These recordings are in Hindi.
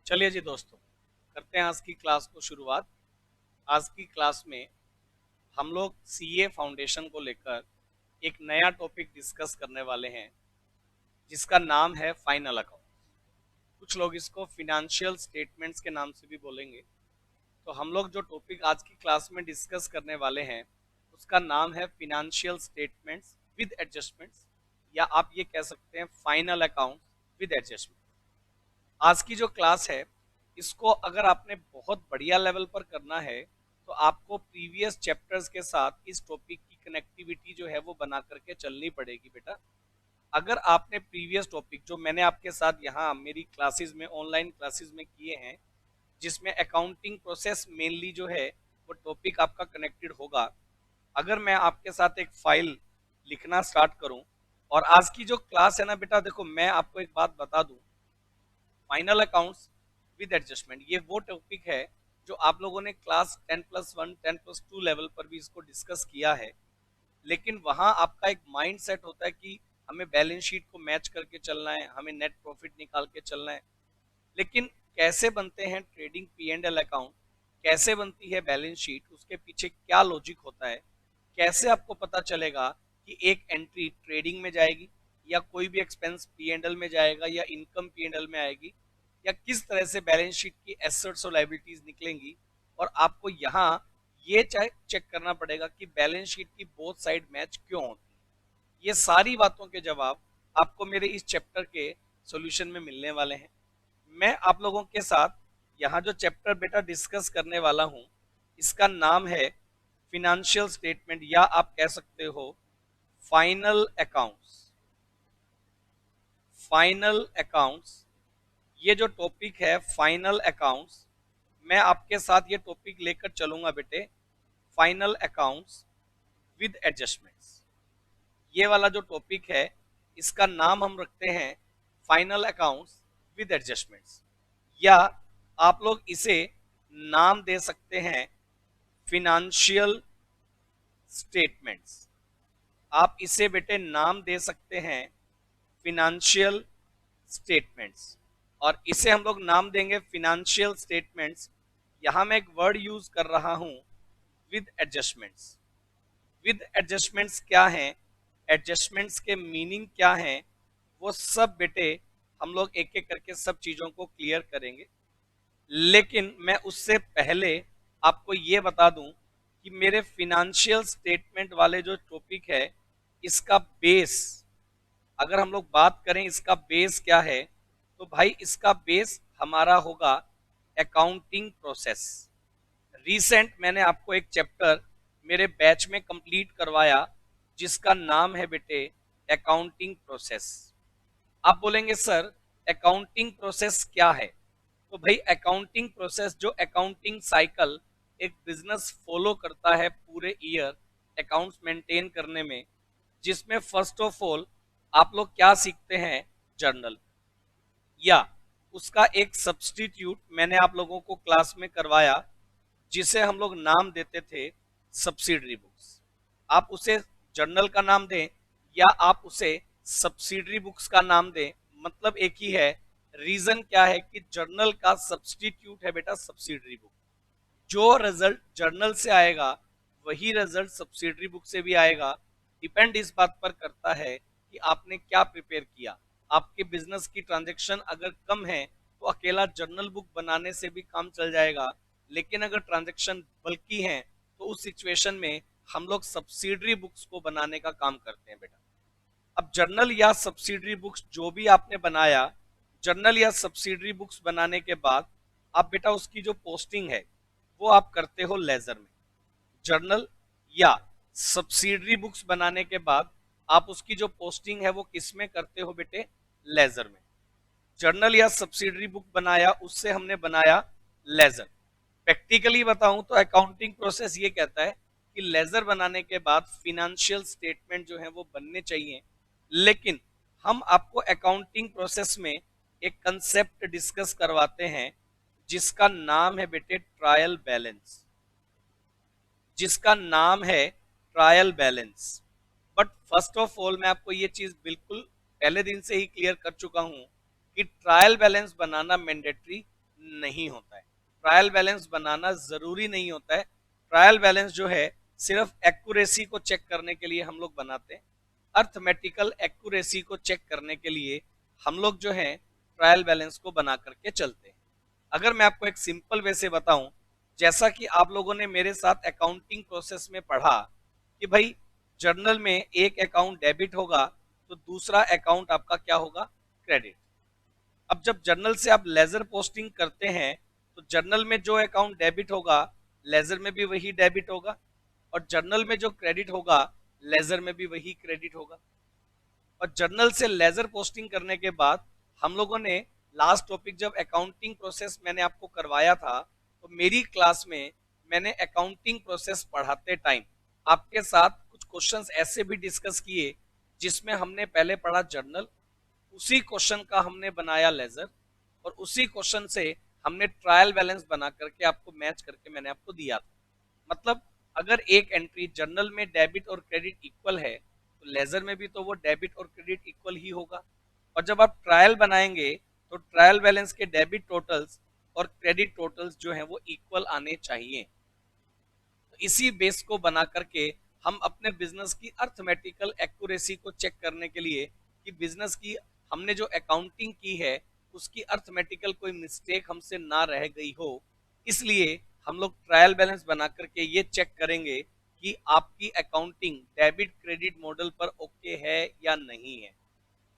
चलिए जी दोस्तों, करते हैं आज की क्लास को शुरुआत। आज की क्लास में हम लोग सीए फाउंडेशन को लेकर एक नया टॉपिक डिस्कस करने वाले हैं, जिसका नाम है फाइनल अकाउंट। कुछ लोग इसको फिनेंशियल स्टेटमेंट्स के नाम से भी बोलेंगे। तो हम लोग जो टॉपिक आज की क्लास में डिस्कस करने वाले हैं, उसका नाम है फिनेंशियल स्टेटमेंट्स विद एडजस्टमेंट्स, या आप ये कह सकते हैं फाइनल अकाउंट विद एडजस्टमेंट। आज की जो क्लास है, इसको अगर आपने बहुत बढ़िया लेवल पर करना है तो आपको प्रीवियस चैप्टर्स के साथ इस टॉपिक की कनेक्टिविटी जो है वो बना करके चलनी पड़ेगी बेटा। अगर आपने प्रीवियस टॉपिक जो मैंने आपके साथ यहाँ मेरी क्लासेस में, ऑनलाइन क्लासेस में किए हैं, जिसमें अकाउंटिंग प्रोसेस मेनली जो है वो टॉपिक आपका कनेक्टेड होगा। अगर मैं आपके साथ एक फाइल लिखना स्टार्ट करूं, और आज की जो क्लास है ना बेटा, देखो मैं आपको एक बात बता दूं, फाइनल अकाउंट्स विद एडजस्टमेंट ये वो टॉपिक है जो आप लोगों ने क्लास 10+1 10+2 लेवल पर भी इसको डिस्कस किया है। लेकिन वहां आपका एक माइंड सेट होता है कि हमें बैलेंस शीट को मैच करके चलना है, हमें नेट प्रॉफिट निकाल के चलना है। लेकिन कैसे बनते हैं trading P and L account, कैसे बनती है बैलेंस शीट, उसके पीछे क्या लॉजिक होता है, कैसे आपको पता चलेगा कि एक एंट्री ट्रेडिंग में जाएगी या कोई भी एक्सपेंस पी एंड एल में जाएगा या इनकम पी एंड एल में आएगी, या किस तरह से बैलेंस शीट की एसेट्स और लायबिलिटीज निकलेंगी। और आपको यहाँ ये चेक करना पड़ेगा कि बैलेंस शीट की बोथ साइड मैच क्यों होती है। ये सारी बातों के जवाब आपको मेरे इस चैप्टर के सॉल्यूशन में मिलने वाले हैं। मैं आप लोगों के साथ यहाँ जो चैप्टर बेटा डिस्कस करने वाला हूँ, इसका नाम है फिनेंशियल स्टेटमेंट, या आप कह सकते हो फाइनल अकाउंट्स। फाइनल अकाउंट्स ये जो टॉपिक है फाइनल अकाउंट्स, मैं आपके साथ ये टॉपिक लेकर चलूंगा बेटे, फाइनल अकाउंट्स विद एडजस्टमेंट्स। ये वाला जो टॉपिक है, इसका नाम हम रखते हैं फाइनल अकाउंट्स विद एडजस्टमेंट्स, या आप लोग इसे नाम दे सकते हैं फिनेंशियल स्टेटमेंट्स। आप इसे बेटे नाम दे सकते हैं फिनेंशियल स्टेटमेंट्स, और इसे हम लोग नाम देंगे फिनेंशियल स्टेटमेंट्स। यहां मैं एक वर्ड यूज कर रहा हूं, विद एडजस्टमेंट्स। विद एडजस्टमेंट्स क्या है, एडजस्टमेंट्स के मीनिंग क्या है, वो सब बेटे हम लोग एक एक करके सब चीजों को क्लियर करेंगे। लेकिन मैं उससे पहले आपको ये बता दूं कि मेरे फिनेंशियल स्टेटमेंट वाले जो टॉपिक है, इसका बेस, अगर हम लोग बात करें इसका बेस क्या है, तो भाई इसका बेस हमारा होगा अकाउंटिंग प्रोसेस। रिसेंट मैंने आपको एक चैप्टर मेरे बैच में कंप्लीट करवाया, जिसका नाम है बेटे अकाउंटिंग प्रोसेस। आप बोलेंगे सर अकाउंटिंग प्रोसेस क्या है, तो भाई अकाउंटिंग प्रोसेस जो अकाउंटिंग साइकिल एक बिजनेस फॉलो करता है पूरे ईयर अकाउंट्स मेंटेन करने में, जिसमें फर्स्ट ऑफ ऑल आप लोग क्या सीखते हैं, जर्नल, या उसका एक सब्स्टिट्यूट मैंने आप लोगों को क्लास में करवाया, जिसे हम लोग नाम देते थे सब्सिडरी बुक्स। आप उसे जर्नल का नाम दें या आप उसे सब्सिडरी बुक्स का नाम दें, मतलब एक ही है। रीजन क्या है कि जर्नल का सब्स्टिट्यूट है बेटा सब्सिडरी बुक। जो रिजल्ट जर्नल से आएगा वही रिजल्ट सब्सिडरी बुक से भी आएगा। डिपेंड इस बात पर करता है कि आपने क्या प्रिपेयर किया। आपके बिजनेस की ट्रांजैक्शन अगर कम है तो अकेला जर्नल बुक बनाने से भी काम चल जाएगा, लेकिन अगर ट्रांजैक्शन बल्कि है तो उस सिचुएशन में हम लोग सब्सिडरी बुक्स को बनाने का काम करते हैं बेटा। अब जर्नल या सब्सिडरी बुक्स जो भी आपने बनाया, जर्नल या सब्सिडरी बुक्स बनाने के बाद आप बेटा उसकी जो पोस्टिंग है वो आप करते हो लेजर में। जर्नल या सब्सिडरी बुक्स बनाने के बाद आप उसकी जो पोस्टिंग है वो किस में करते हो बेटे, लेजर में। जर्नल या सब्सिडरी बुक बनाया, उससे हमने बनाया लेजर। प्रैक्टिकली बताऊं तो अकाउंटिंग प्रोसेस ये कहता है कि लेजर बनाने के बाद फिनेंशियल स्टेटमेंट जो है वो बनने चाहिए। लेकिन हम आपको अकाउंटिंग प्रोसेस में एक कंसेप्ट डिस्कस करवाते हैं, जिसका नाम है बेटे ट्रायल बैलेंस, जिसका नाम है trial balance. But first of all मैं आपको ये चीज बिल्कुल पहले दिन से ही क्लियर कर चुका हूं कि ट्रायल बैलेंस बनाना मैंडेटरी नहीं होता है। ट्रायल बैलेंस बनाना जरूरी नहीं होता है। ट्रायल बैलेंस जो है सिर्फ एक्यूरेसी को चेक करने के लिए हम लोग बनाते हैं। अर्थमेटिकल एक्यूरेसी को चेक करने के लिए हम लोग जो है ट्रायल बैलेंस को बना करके चलते हैं। अगर मैं आपको एक सिंपल वे से बताऊं, जैसा कि आप लोगों ने मेरे साथ अकाउंटिंग प्रोसेस में पढ़ा कि भाई जर्नल में एक अकाउंट डेबिट होगा तो दूसरा अकाउंट आपका क्या होगा, क्रेडिट। अब जब जर्नल से आप लेजर पोस्टिंग करते हैं तो जर्नल में जो अकाउंट डेबिट होगा लेजर में भी वही डेबिट होगा, और जर्नल में जो क्रेडिट होगा लेजर में भी वही क्रेडिट होगा। और जर्नल से लेजर पोस्टिंग करने के बाद हम लोगों ने लास्ट टॉपिक जब अकाउंटिंग प्रोसेस मैंने आपको करवाया था, तो मेरी क्लास में मैंने अकाउंटिंग प्रोसेस पढ़ाते टाइम आपके साथ कुछ क्वेश्चंस ऐसे भी डिस्कस किए जिसमें हमने पहले पढ़ा जर्नल, उसी क्वेश्चन का हमने बनाया लेजर, और उसी क्वेश्चन से हमने ट्रायल बैलेंस बना करके आपको मैच करके मैंने आपको दिया था। मतलब अगर एक एंट्री जर्नल में डेबिट और क्रेडिट इक्वल है तो लेजर में भी तो वो डेबिट और क्रेडिट इक्वल ही होगा। और जब आप ट्रायल बनाएंगे तो ट्रायल बैलेंस के डेबिट टोटल्स और क्रेडिट टोटल्स जो है वो इक्वल आने चाहिए। तो इसी बेस को बना करके हम अपने बिजनेस की अर्थमेटिकल एक्यूरेसी को चेक करने के लिए कि बिजनेस की हमने जो अकाउंटिंग की है उसकी अर्थमेटिकल कोई मिस्टेक हमसे ना रह गई हो, इसलिए हम लोग ट्रायल बैलेंस बना करके ये चेक करेंगे कि आपकी अकाउंटिंग डेबिट क्रेडिट मॉडल पर ओके है या नहीं है।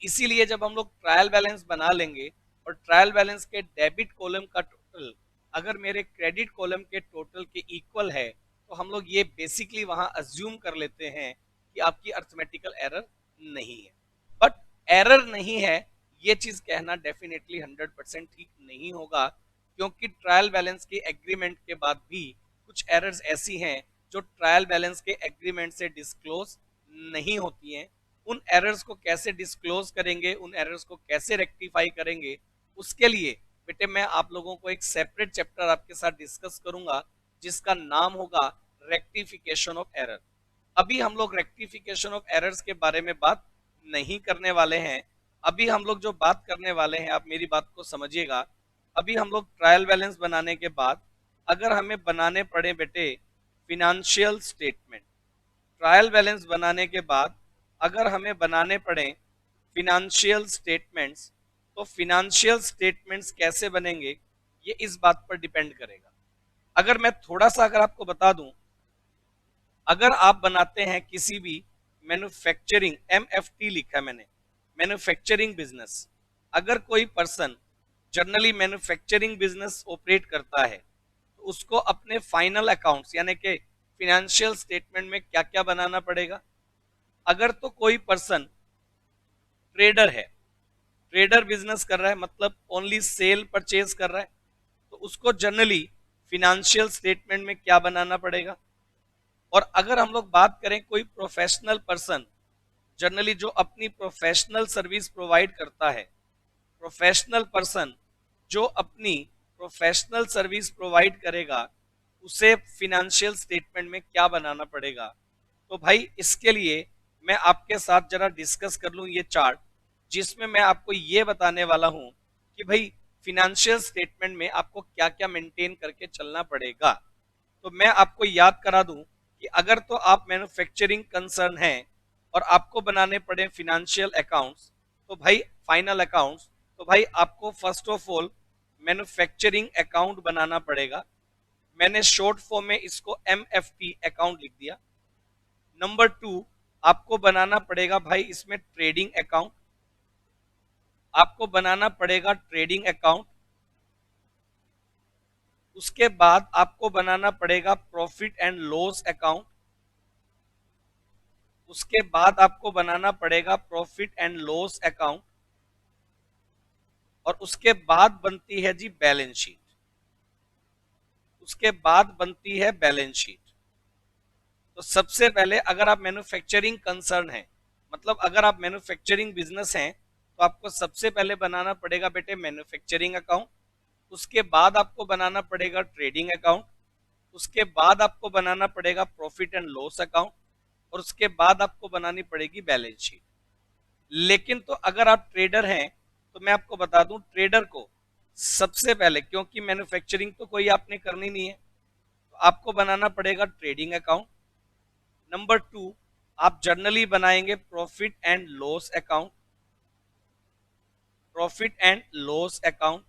इसीलिए जब हम लोग ट्रायल बैलेंस बना लेंगे और ट्रायल बैलेंस के डेबिट कॉलम का टोटल अगर मेरे क्रेडिट कॉलम के टोटल के इक्वल है तो हम लोग ये बेसिकली वहां अज्यूम कर लेते हैं कि आपकी अर्थमेटिकल एरर नहीं है। बट एरर नहीं है ये चीज कहना डेफिनेटली 100% ठीक नहीं होगा, क्योंकि ट्रायल बैलेंस के एग्रीमेंट के बाद भी कुछ एरर्स ऐसी हैं जो ट्रायल बैलेंस के एग्रीमेंट से डिस्क्लोज नहीं होती हैं। उन एरर्स को कैसे डिस्क्लोज करेंगे, उन एरर्स को कैसे रेक्टिफाई करेंगे, उसके लिए बेटे मैं आप लोगों को एक सेपरेट चैप्टर आपके साथ डिस्कस करूंगा जिसका नाम होगा रेक्टिफिकेशन ऑफ एरर। अभी हम लोग रेक्टिफिकेशन ऑफ एरर्स के बारे में बात नहीं करने वाले हैं। अभी हम लोग जो बात करने वाले हैं, आप मेरी बात को समझिएगा, अभी हम लोग ट्रायल बैलेंस बनाने के बाद अगर हमें बनाने पड़े बेटे फिनेंशियल स्टेटमेंट, ट्रायल बैलेंस बनाने के बाद अगर हमें बनाने पड़े फिनेंशियल स्टेटमेंट्स, तो फिनेंशियल स्टेटमेंट्स कैसे बनेंगे ये इस बात पर डिपेंड करेगा। अगर मैं थोड़ा सा अगर आपको बता दूं, अगर आप बनाते हैं किसी भी मैन्युफैक्चरिंग, MFT लिखा है मैंने, मैन्युफैक्चरिंग बिजनेस, अगर कोई person generally manufacturing business operate करता है तो उसको अपने फाइनल अकाउंट्स यानी कि फिनेंशियल स्टेटमेंट में क्या क्या बनाना पड़ेगा। अगर तो कोई पर्सन ट्रेडर है, ट्रेडर बिजनेस कर रहा है, मतलब ओनली सेल परचेज कर रहा है, तो उसको जनरली फिनेंशियल स्टेटमेंट में क्या बनाना पड़ेगा। और अगर हम लोग बात करें कोई प्रोफेशनल पर्सन जनरली जो अपनी प्रोफेशनल सर्विस प्रोवाइड करता है, प्रोफेशनल पर्सन जो अपनी प्रोफेशनल सर्विस प्रोवाइड करेगा उसे फिनेंशियल स्टेटमेंट में क्या बनाना पड़ेगा। तो भाई इसके लिए मैं आपके साथ जरा डिस्कस कर लूं ये चार्ट, जिसमें मैं आपको ये बताने वाला हूं कि भाई फिनेंशियल स्टेटमेंट में आपको क्या क्या मेंटेन करके चलना पड़ेगा। तो मैं आपको याद करा दूं कि अगर तो आप मैन्युफैक्चरिंग कंसर्न हैं और आपको बनाने पड़े फिनेंशियल अकाउंट्स, तो भाई फाइनल अकाउंट्स, तो भाई आपको first of all manufacturing account बनाना पड़ेगा। मैंने शॉर्ट फॉर्म में इसको MFT अकाउंट लिख दिया। नंबर 2 आपको बनाना पड़ेगा भाई इसमें ट्रेडिंग अकाउंट, आपको बनाना पड़ेगा ट्रेडिंग अकाउंट। उसके बाद आपको बनाना पड़ेगा प्रॉफिट एंड लॉस अकाउंट। उसके बाद आपको बनाना पड़ेगा प्रॉफिट एंड लॉस अकाउंट। और उसके बाद बनती है जी बैलेंस शीट। उसके बाद बनती है बैलेंस शीट। तो सबसे पहले अगर आप मैन्युफैक्चरिंग कंसर्न है, मतलब अगर आप मैन्युफैक्चरिंग बिजनेस हैं, तो आपको सबसे पहले बनाना पड़ेगा बेटे मैन्युफैक्चरिंग अकाउंट। उसके बाद आपको बनाना पड़ेगा ट्रेडिंग अकाउंट। उसके बाद आपको बनाना पड़ेगा प्रॉफिट एंड लॉस अकाउंट। और उसके बाद आपको बनानी पड़ेगी बैलेंस शीट। लेकिन तो अगर आप ट्रेडर हैं तो मैं आपको बता दूं ट्रेडर को सबसे पहले, क्योंकि मैन्युफैक्चरिंग तो कोई आपने करनी नहीं है, तो आपको बनाना पड़ेगा ट्रेडिंग अकाउंट। नंबर 2, आप जर्नली बनाएंगे profit and loss account, profit and loss account.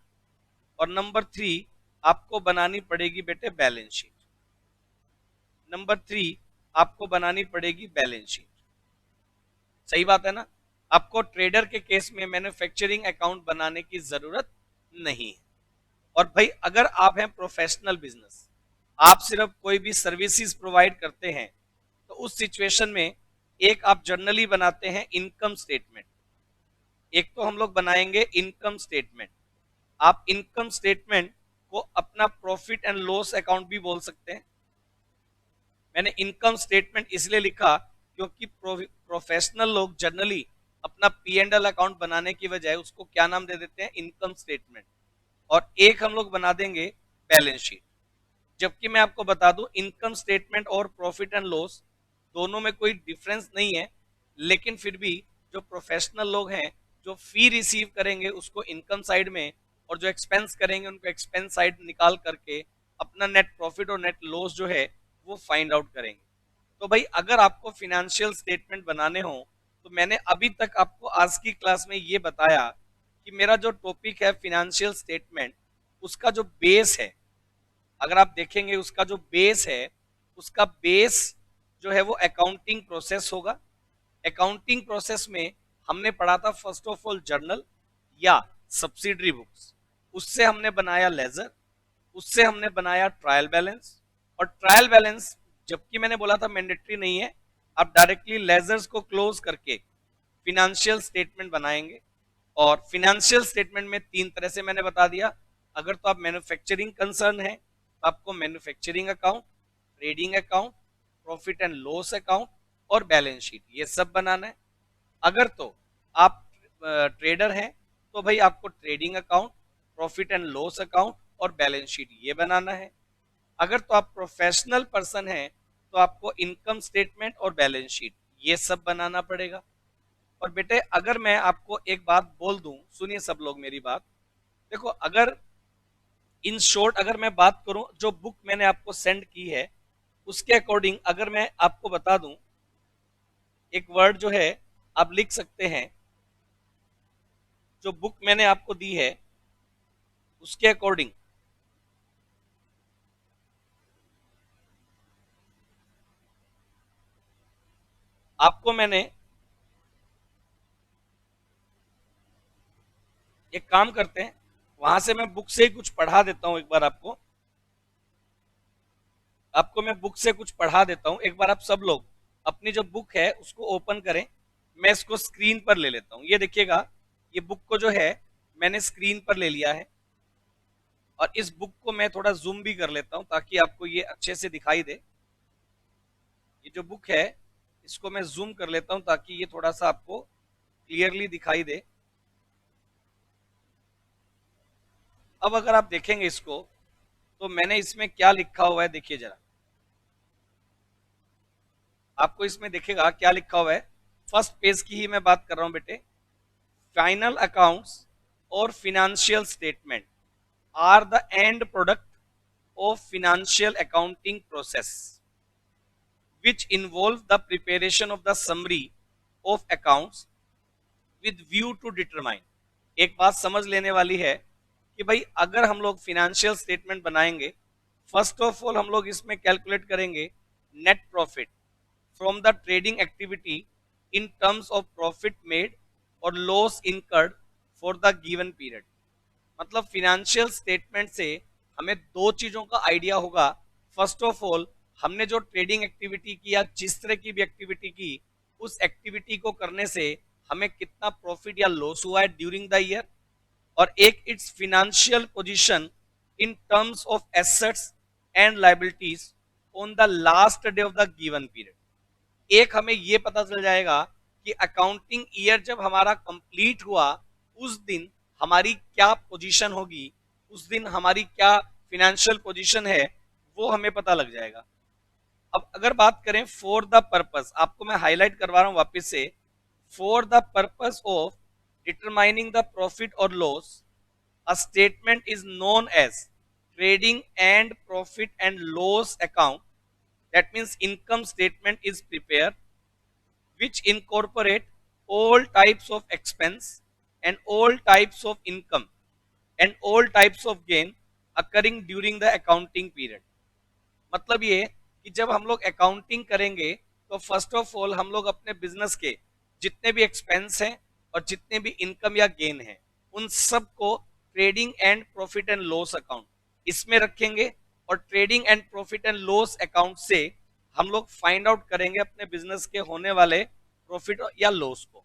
और नंबर 3, आपको बनानी पड़ेगी बेटे बैलेंस शीट। नंबर 3, आपको बनानी पड़ेगी बैलेंस शीट। सही बात है ना? आपको ट्रेडर के केस में मैन्युफैक्चरिंग अकाउंट बनाने की जरूरत नहीं है। और भाई अगर आप हैं प्रोफेशनल बिजनेस, आप सिर्फ कोई भी सर्विसेज प्रोवाइड करते हैं, तो उस सिचुएशन में एक आप जर्नली बनाते हैं इनकम स्टेटमेंट, एक तो हम लोग बनाएंगे इनकम स्टेटमेंट। आप इनकम स्टेटमेंट को अपना प्रॉफिट एंड लॉस अकाउंट भी बोल सकते हैं। मैंने इनकम स्टेटमेंट इसलिए लिखा क्योंकि प्रोफेशनल लोग जनरली अपना पी एंड एल अकाउंट बनाने की बजाय उसको क्या नाम दे देते हैं, इनकम स्टेटमेंट। और एक हम लोग बना देंगे बैलेंस शीट। जबकि मैं आपको बता दूं, इनकम स्टेटमेंट और प्रॉफिट एंड लॉस दोनों में कोई डिफरेंस नहीं है, लेकिन फिर भी जो प्रोफेशनल लोग हैं, जो फी रिसीव करेंगे उसको इनकम साइड में, और जो एक्सपेंस करेंगे उनको एक्सपेंस साइड निकाल करके अपना नेट प्रॉफिट और नेट लॉस जो है वो फाइंड आउट करेंगे। तो भाई अगर आपको फिनेंशियल स्टेटमेंट बनाने हो, तो मैंने अभी तक आपको आज की क्लास में ये बताया कि मेरा जो टॉपिक है फिनेंशियल स्टेटमेंट, उसका जो बेस है, अगर आप देखेंगे उसका जो बेस है, उसका बेस जो है वो अकाउंटिंग प्रोसेस होगा। अकाउंटिंग प्रोसेस में हमने पढ़ा था फर्स्ट ऑफ ऑल जर्नल या सब्सिडरी बुक्स, उससे हमने बनाया लेजर, उससे हमने बनाया ट्रायल बैलेंस। और ट्रायल बैलेंस जबकि मैंने बोला था मैंडेटरी नहीं है, आप डायरेक्टली लेजर्स को क्लोज करके फिनेंशियल स्टेटमेंट बनाएंगे। और फिनेंशियल स्टेटमेंट में 3 तरह से मैंने बता दिया। अगर तो आप मैन्युफैक्चरिंग कंसर्न है तो आपको manufacturing account, trading account, profit and loss account और बैलेंस शीट, ये सब बनाना है। अगर तो आप ट्रेडर हैं तो भाई आपको trading account, profit and loss account और बैलेंस शीट ये बनाना है। अगर तो आप प्रोफेशनल पर्सन हैं तो आपको इनकम स्टेटमेंट और बैलेंस शीट ये सब बनाना पड़ेगा। और बेटे अगर मैं आपको एक बात बोल दूं, सुनिए सब लोग मेरी बात, देखो अगर इन शॉर्ट अगर मैं बात करूं, जो बुक मैंने आपको सेंड की है उसके अकॉर्डिंग अगर मैं आपको बता दूं, एक वर्ड जो है आप लिख सकते हैं, जो बुक मैंने आपको दी है उसके अकॉर्डिंग आपको मैंने एक काम करते हैं, वहां से मैं बुक से ही कुछ पढ़ा देता हूं। एक बार आपको आपको मैं बुक से कुछ पढ़ा देता हूं। एक बार आप सब लोग अपनी जो बुक है उसको ओपन करें, मैं इसको स्क्रीन पर ले लेता हूं। ये देखिएगा, ये बुक को जो है मैंने स्क्रीन पर ले लिया है। और इस बुक को मैं थोड़ा जूम भी कर लेता हूं ताकि आपको ये अच्छे से दिखाई दे। ये जो बुक है इसको मैं जूम कर लेता हूं ताकि ये थोड़ा सा आपको क्लियरली दिखाई दे। अब अगर आप देखेंगे इसको, तो मैंने इसमें क्या लिखा हुआ है देखिए जरा, आपको इसमें दिखेगा क्या लिखा हुआ है। फर्स्ट पेज की ही मैं बात कर रहा हूं बेटे। फाइनल अकाउंट्स और financial statement are the end product of financial accounting process which involve the preparation of the summary of accounts with view to determine। एक बात समझ लेने वाली है कि भाई अगर हम लोग फिनेंशियल स्टेटमेंट बनाएंगे, फर्स्ट ऑफ ऑल हम लोग इसमें कैलकुलेट करेंगे net profit from the trading activity in terms of profit made और loss incurred for the given period. मतलब फिनेंशियल स्टेटमेंट से हमें दो चीजों का आइडिया होगा। फर्स्ट ऑफ ऑल हमने जो ट्रेडिंग एक्टिविटी की या जिस तरह की भी एक्टिविटी की, उस एक्टिविटी को करने से हमें कितना प्रॉफिट या लॉस हुआ है ड्यूरिंग द ईयर। और एक it's financial position in terms of assets and liabilities on the last day of the given period. एक हमें यह पता चल जाएगा कि अकाउंटिंग ईयर जब हमारा कंप्लीट हुआ उस दिन हमारी क्या पोजीशन होगी, उस दिन हमारी क्या फिनेंशियल पोजीशन है, वो हमें पता लग जाएगा। अब अगर बात करें फॉर द पर्पस, आपको मैं हाईलाइट करवा रहा हूं वापस से, for the purpose of determining the profit और loss a statement is known as trading and profit and loss account. That means income statement is prepared which incorporate all types of expense and all types of income and all types of gain occurring during the accounting period. मतलब ये कि जब हम लोग अकाउंटिंग करेंगे तो फर्स्ट ऑफ ऑल हम लोग अपने बिजनेस के जितने भी एक्सपेंस हैं और जितने भी इनकम या गेन हैं उन सब को trading and profit and loss account इसमें रखेंगे और trading and profit and loss account से हम लोग फाइंड आउट करेंगे अपने बिजनेस के होने वाले प्रॉफिट या लॉस को.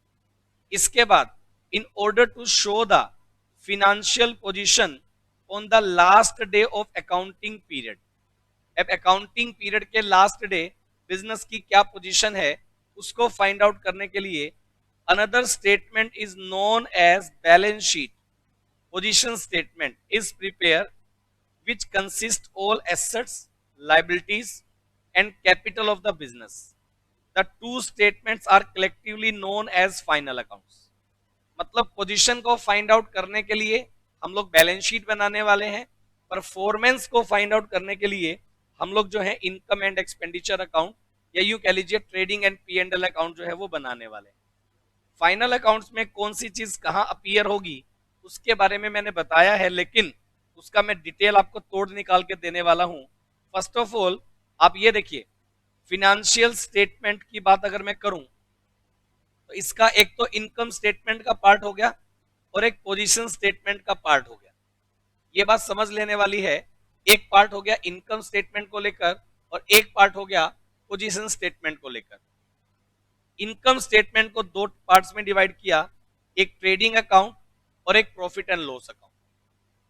इसके बाद in order to show the financial position on the last day of accounting period. अब अकाउंटिंग पीरियड के लास्ट डे बिजनेस की क्या पोजीशन है उसको फाइंड आउट करने के लिए another statement is known as balance sheet position statement is prepare which consist all assets, liabilities and capital of the business. The two statements are collectively known as final accounts. मतलब पोजीशन को फाइंड आउट करने के लिए हम लोग बैलेंस शीट बनाने वाले हैं, परफॉर्मेंस को फाइंड आउट करने के लिए हम लोग जो है इनकम एंड एक्सपेंडिचर अकाउंट या यूं कह लीजिए ट्रेडिंग एंड P&L अकाउंट जो है वो बनाने वाले हैं. फाइनल अकाउंट्स में कौन सी चीज कहां अपीयर होगी उसके बारे में मैंने बताया है, लेकिन उसका मैं डिटेल आपको तोड़ निकाल के देने वाला हूं. फर्स्ट ऑफ ऑल आप ये देखिए, फिनेंशियल स्टेटमेंट की बात अगर मैं करूं तो इसका एक तो इनकम स्टेटमेंट का पार्ट हो गया और एक पोजीशन स्टेटमेंट का पार्ट हो गया. ये बात समझ लेने वाली है. एक पार्ट हो गया इनकम स्टेटमेंट को लेकर और एक पार्ट हो गया पोजीशन स्टेटमेंट को लेकर. इनकम स्टेटमेंट को दो पार्ट्स में डिवाइड किया, एक ट्रेडिंग अकाउंट और एक प्रॉफिट एंड लॉस अकाउंट.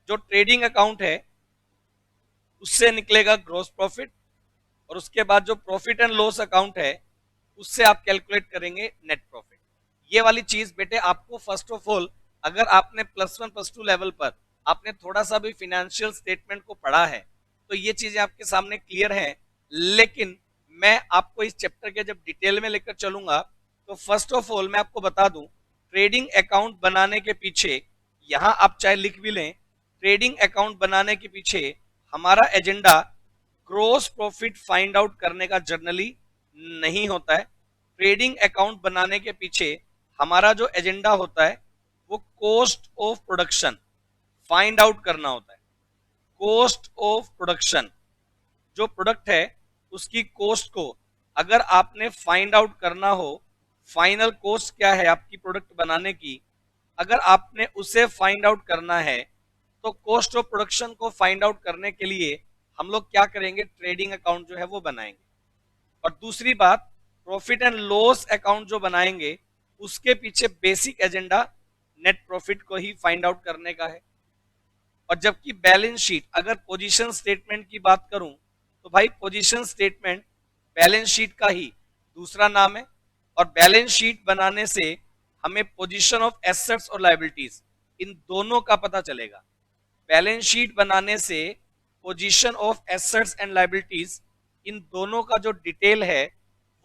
जो ट्रेडिंग अकाउंट है उससे निकलेगा ग्रॉस प्रॉफिट और उसके बाद जो प्रॉफिट एंड लॉस अकाउंट है उससे आप कैलकुलेट करेंगे नेट प्रॉफिट. ये वाली चीज बेटे आपको फर्स्ट ऑफ ऑल अगर आपने +1 +2 लेवल पर आपने थोड़ा सा भी फिनेंशियल स्टेटमेंट को पढ़ा है तो ये चीजें आपके सामने क्लियर है. लेकिन मैं आपको इस चैप्टर के जब डिटेल में लेकर चलूंगा तो फर्स्ट ऑफ ऑल मैं आपको बता दूं ट्रेडिंग अकाउंट बनाने के पीछे, यहां आप चाहे लिख भी लें, ट्रेडिंग अकाउंट बनाने के पीछे हमारा agenda gross profit find out करने का जर्नली नहीं होता है. ट्रेडिंग अकाउंट बनाने के पीछे हमारा जो एजेंडा होता है वो cost of production find out करना होता है. कॉस्ट ऑफ प्रोडक्शन, जो प्रोडक्ट है उसकी कॉस्ट को अगर आपने फाइंड आउट करना हो, फाइनल कॉस्ट क्या है आपकी प्रोडक्ट बनाने की, अगर आपने उसे फाइंड आउट करना है तो कॉस्ट ऑफ प्रोडक्शन को फाइंड आउट करने के लिए हम लोग क्या करेंगे, ट्रेडिंग अकाउंट जो है वो बनाएंगे. और दूसरी बात, प्रॉफिट एंड लॉस अकाउंट जो बनाएंगे उसके पीछे बेसिक एजेंडा नेट प्रॉफिट को ही फाइंड आउट करने का है. और जबकि बैलेंस शीट, अगर पोजीशन स्टेटमेंट की बात करूं तो भाई पोजीशन स्टेटमेंट बैलेंस शीट का ही दूसरा नाम है और बैलेंस शीट बनाने से हमें पोजीशन ऑफ एसेट्स और लायबिलिटीज इन दोनों का पता चलेगा. बैलेंस शीट बनाने से position of assets and liabilities इन दोनों का जो डिटेल है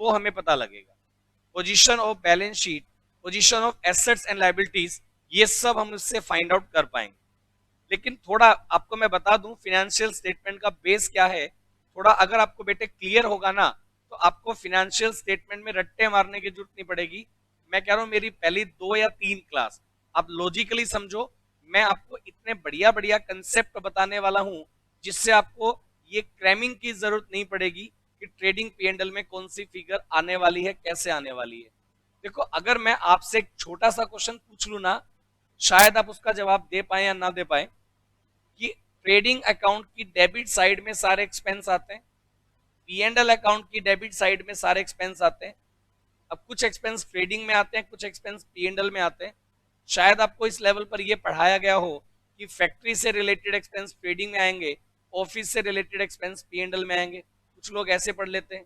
वो हमें पता लगेगा. Position of balance sheet, position of assets and liabilities, ये सब हम इससे फाइंड आउट कर पाएंगे. लेकिन थोड़ा आपको मैं बता दूं फिनेंशियल स्टेटमेंट का बेस क्या है. थोड़ा अगर आपको बेटे क्लियर होगा ना तो आपको फिनेंशियल स्टेटमेंट में रट्टे मारने की जरूरत नहीं पड़ेगी. मैं कह रहा हूं मेरी पहली 2 या 3 क्लास आप लॉजिकली समझो. मैं आपको इतने बढ़िया बढ़िया कंसेप्ट बताने वाला हूं जिससे आपको ये क्रैमिंग की जरूरत नहीं पड़ेगी कि ट्रेडिंग P&L में कौन सी फिगर आने वाली है, कैसे आने वाली है. देखो अगर मैं आपसे एक छोटा सा क्वेश्चन पूछ लू ना, शायद आप उसका जवाब दे पाए या ना दे पाए, कि ट्रेडिंग अकाउंट की डेबिट साइड में सारे एक्सपेंस आते हैं, P&L अकाउंट की डेबिट साइड में सारे एक्सपेंस आते हैं. अब कुछ एक्सपेंस ट्रेडिंग में आते हैं, कुछ एक्सपेंस P&L में आते हैं. शायद आपको इस लेवल पर यह पढ़ाया गया हो कि फैक्ट्री से रिलेटेड एक्सपेंस ट्रेडिंग में आएंगे, ऑफिस से रिलेटेड एक्सपेंस P&L में आएंगे. कुछ लोग ऐसे पढ़ लेते हैं,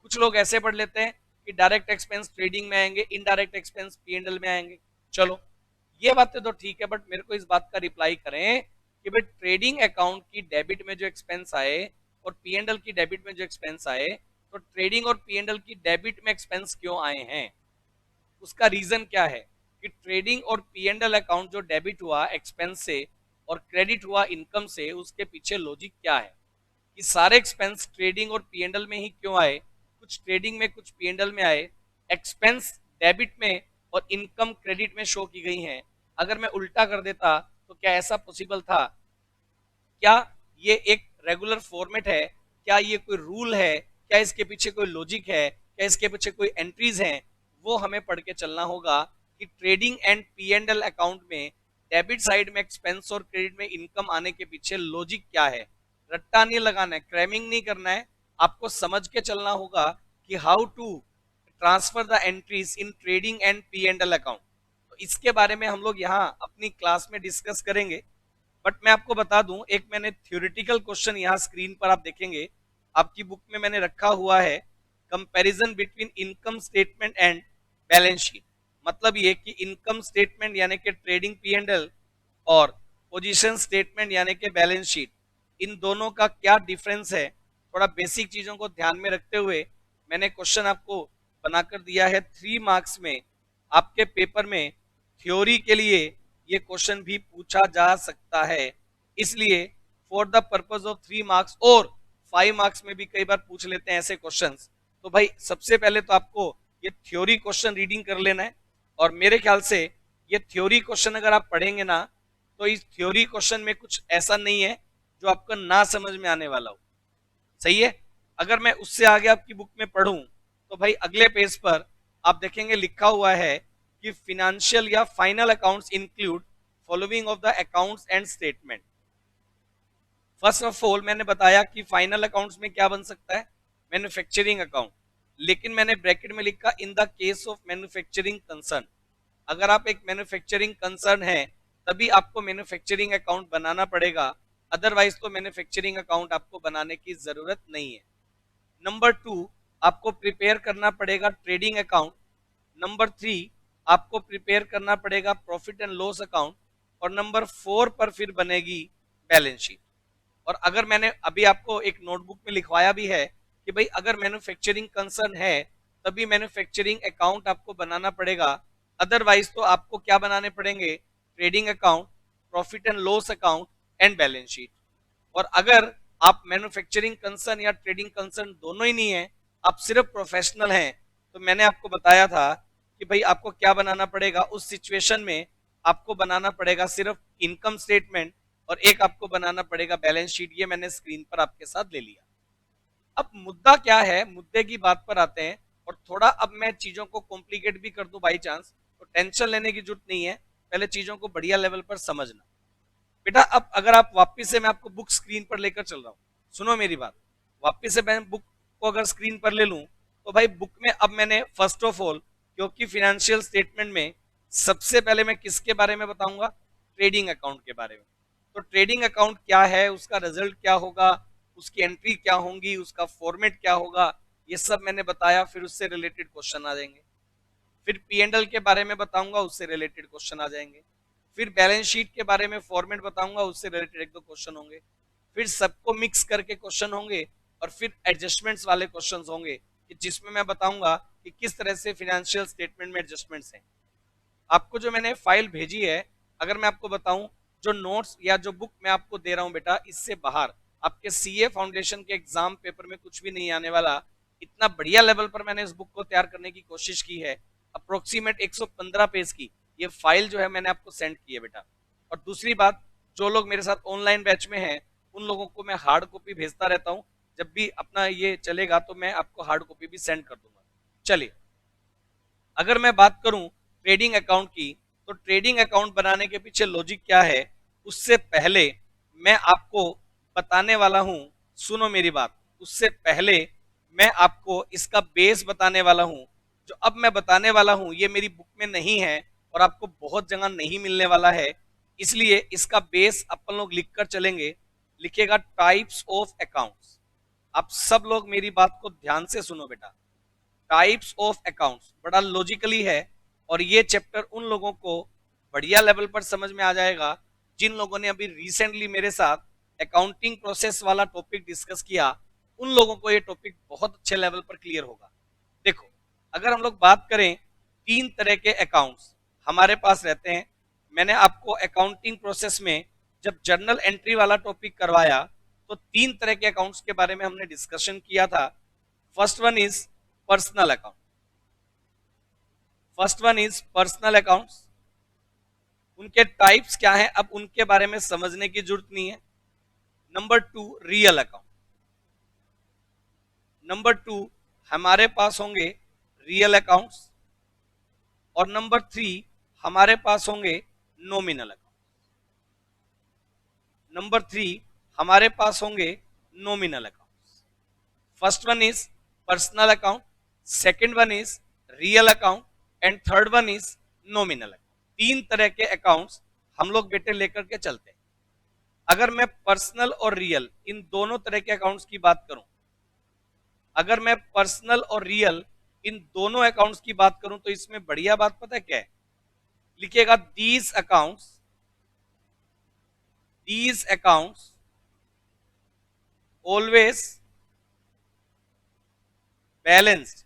कुछ लोग ऐसे पढ़ लेते हैं कि डायरेक्ट एक्सपेंस ट्रेडिंग में आएंगे, इनडायरेक्ट एक्सपेंस P&L में आएंगे. चलो ये बातें तो ठीक है, बट मेरे को इस बात का रिप्लाई करें कि भाई ट्रेडिंग अकाउंट की डेबिट में जो एक्सपेंस आए और P&L की डेबिट में जो एक्सपेंस आए, तो ट्रेडिंग और P&L की डेबिट में एक्सपेंस क्यों आए हैं, उसका रीजन क्या है कि ट्रेडिंग और P&L अकाउंट जो डेबिट हुआ एक्सपेंस से और क्रेडिट हुआ इनकम से, उसके पीछे लॉजिक क्या है कि सारे एक्सपेंस ट्रेडिंग और पीएनएल में ही क्यों आए, कुछ ट्रेडिंग में कुछ पीएनएल में आए, एक्सपेंस डेबिट में और इनकम क्रेडिट में शो की गई हैं। अगर मैं उल्टा कर देता तो क्या ऐसा पॉसिबल था? क्या ये एक रेगुलर फॉर्मेट है? क्या ये कोई रूल है? क्या इसके पीछे कोई लॉजिक है? क्या इसके पीछे कोई एंट्रीज हैं? वो हमें पढ़ के चलना होगा कि trading and P and L account में डेबिट साइड में एक्सपेंस और क्रेडिट में इनकम आने के पीछे लॉजिक क्या है। रट्टा नहीं लगाना है, क्रैमिंग नहीं करना है, आपको समझ के चलना होगा कि how to transfer the entries in trading and P and L account. तो इसके बारे में हम लोग यहाँ अपनी क्लास में डिस्कस करेंगे। बट मैं आपको बता दूं, एक मैंने थ्योरेटिकल क्वेश्चन यहाँ स्क्रीन पर आप देखेंगे, आपकी बुक में मैंने रखा हुआ है, comparison between income statement and balance sheet. मतलब ये कि इनकम स्टेटमेंट यानी कि ट्रेडिंग पी एंड एल और पोजीशन स्टेटमेंट यानी कि बैलेंस शीट, इन दोनों का क्या डिफरेंस है। थोड़ा बेसिक चीजों को ध्यान में रखते हुए मैंने क्वेश्चन आपको बनाकर दिया है 3 मार्क्स में। आपके पेपर में थ्योरी के लिए ये क्वेश्चन भी पूछा जा सकता है, इसलिए for the purpose of 3 marks और 5 मार्क्स में भी कई बार पूछ लेते हैं ऐसे क्वेश्चंस। तो भाई सबसे पहले तो आपको ये थ्योरी क्वेश्चन रीडिंग कर लेना है, और मेरे ख्याल से ये थ्योरी क्वेश्चन अगर आप पढ़ेंगे ना, तो इस थ्योरी क्वेश्चन में कुछ ऐसा नहीं है जो आपको ना समझ में आने वाला हो। सही है? अगर मैं उससे आगे आपकी बुक में पढ़ूं तो भाई अगले पेज पर आप देखेंगे लिखा हुआ है कि फिनेंशियल या final accounts include following of the accounts and statement. First of all मैंने बताया कि फाइनल अकाउंट्स में क्या बन सकता है, मैन्युफैक्चरिंग अकाउंट, लेकिन मैंने ब्रैकेट में लिखा in the case of manufacturing concern. अगर आप एक मैन्युफैक्चरिंग कंसर्न है तभी आपको मैन्युफैक्चरिंग अकाउंट बनाना पड़ेगा, अदरवाइज तो मैन्युफैक्चरिंग अकाउंट आपको बनाने की जरूरत नहीं है। नंबर 2, आपको प्रिपेयर करना पड़ेगा ट्रेडिंग अकाउंट। नंबर 3, आपको प्रिपेयर करना पड़ेगा प्रॉफिट एंड लॉस अकाउंट। और नंबर 4 पर फिर बनेगी बैलेंस शीट। और अगर मैंने अभी आपको एक नोटबुक में लिखवाया भी है कि भाई अगर मैन्युफैक्चरिंग कंसर्न है तभी मैन्युफैक्चरिंग अकाउंट आपको बनाना पड़ेगा, अदरवाइज तो आपको क्या बनाने पड़ेंगे, trading account, profit and loss account and balance sheet. और अगर आप मैन्युफैक्चरिंग कंसर्न या ट्रेडिंग कंसर्न दोनों ही नहीं है, आप सिर्फ प्रोफेशनल हैं, तो मैंने आपको बताया था कि भाई आपको क्या बनाना पड़ेगा उस सिचुएशन में, आपको बनाना पड़ेगा सिर्फ इनकम स्टेटमेंट और एक आपको बनाना पड़ेगा बैलेंस शीट। ये मैंने स्क्रीन पर आपके साथ ले लिया। अब मुद्दा क्या है, मुद्दे की बात पर आते हैं। और थोड़ा अब मैं चीजों को कॉम्प्लिकेट भी कर दूं बाई चांस, तो टेंशन लेने की जरूरत नहीं है, पहले चीजों को बढ़िया लेवल पर समझना। बेटा अब अगर आप वापिस से, मैं आपको बुक स्क्रीन पर लेकर चल रहा हूं, सुनो मेरी बात, वापिस से मैं बुक को अगर स्क्रीन पर ले लूं तो भाई बुक में अब मैंने फर्स्ट ऑफ ऑल, क्योंकि फिनेंशियल स्टेटमेंट में सबसे पहले मैं किसके बारे में बताऊंगा, ट्रेडिंग अकाउंट के बारे में। तो ट्रेडिंग अकाउंट क्या है, उसका रिजल्ट क्या होगा, उसकी एंट्री क्या होंगी, उसका फॉर्मेट क्या होगा, ये सब मैंने बताया। फिर उससे रिलेटेड क्वेश्चन आ जाएंगे। फिर पी एंड एल के बारे में बताऊंगा, उससे रिलेटेड क्वेश्चन आ जाएंगे। फिर बैलेंस शीट के बारे में फॉर्मेट बताऊंगा, उससे रिलेटेड 1-2 क्वेश्चन होंगे। फिर सबको मिक्स करके क्वेश्चन होंगे, और फिर एडजस्टमेंट्स वाले क्वेश्चंस होंगे कि जिसमें मैं बताऊंगा कि किस तरह से फिनेंशियल स्टेटमेंट में एडजस्टमेंट्स हैं। आपको जो मैंने फाइल भेजी है, अगर मैं आपको बताऊं, जो नोट्स या जो बुक मैं आपको दे रहा हूं बेटा, इससे बाहर आपके सीए फाउंडेशन के एग्जाम पेपर में कुछ भी नहीं आने वाला। इतना बढ़िया लेवल पर मैंने इस बुक को तैयार करने की कोशिश की है। अप्रोक्सीमेट 115 पेज की ये फाइल जो है मैंने आपको सेंड की है बेटा। और दूसरी बात, जो लोग मेरे साथ ऑनलाइन बैच में हैं उन लोगों को मैं हार्ड कॉपी भेजता रहता हूं, जब भी अपना ये चलेगा तो मैं आपको हार्ड कॉपी भी सेंड कर दूंगा। चलिए, अगर मैं बात करूं ट्रेडिंग अकाउंट की, तो ट्रेडिंग अकाउंट बनाने के पीछे लॉजिक क्या है, उससे पहले मैं आपको बताने वाला हूं, सुनो मेरी बात, उससे पहले मैं आपको इसका बेस बताने वाला हूं। जो अब मैं बताने वाला हूं ये मेरी बुक में नहीं है और आपको बहुत जगह नहीं मिलने वाला है, इसलिए इसका बेस अपन लोग लिखकर चलेंगे। लिखेगा टाइप्स ऑफ अकाउंट्स। आप सब लोग मेरी बात को ध्यान से सुनो बेटा। टाइप्स ऑफ अकाउंट्स बड़ा लॉजिकली है, और ये चैप्टर उन लोगों को बढ़िया लेवल पर समझ में आ जाएगा जिन लोगों ने अभी रिसेंटली मेरे साथ अकाउंटिंग प्रोसेस वाला टॉपिक डिस्कस किया। उन लोगों को ये टॉपिक बहुत अच्छे लेवल पर क्लियर होगा। देखो, अगर हम लोग बात करें, 3 तरह के अकाउंट्स हमारे पास रहते हैं। मैंने आपको अकाउंटिंग प्रोसेस में जब जर्नल एंट्री वाला टॉपिक करवाया तो तीन तरह के अकाउंट्स के बारे में हमने डिस्कशन किया था. First one is personal account. उनके टाइप्स क्या हैं अब उनके बारे में समझने की जरूरत नहीं है. Number two, real account. Number two, हमारे पास होंगे रियल अकाउंट्स. और नंबर थ्री, हमारे पास होंगे नॉमिनल अकाउंट. नंबर थ्री, हमारे पास होंगे nominal account. First one is personal account, second one is real account and third one is nominal account. तीन तरह के अकाउंट्स हम लोग बेटे लेकर के चलते हैं. अगर मैं पर्सनल और रियल इन दोनों तरह के अकाउंट्स की बात करूं, अगर मैं पर्सनल और रियल इन दोनों अकाउंट्स की बात करूं तो इसमें बढ़िया बात पता है क्या है? लिखिएगा these accounts always balanced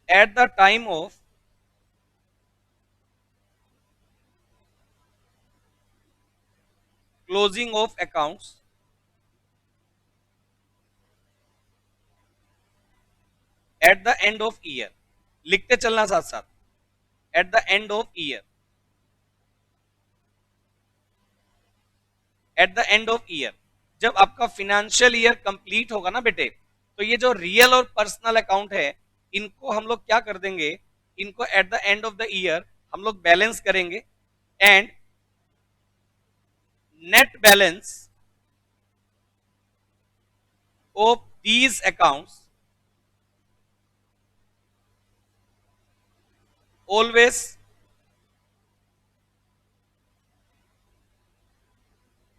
at the time of closing of accounts at the end of year. लिखते चलना साथ साथ, at the end of year. At the end of year, जब आपका फिनेंशियल ईयर कंप्लीट होगा ना बेटे, तो ये जो रियल और पर्सनल अकाउंट है इनको हम लोग क्या कर देंगे, इनको at the end of the year हम लोग बैलेंस करेंगे. And net balance of these accounts always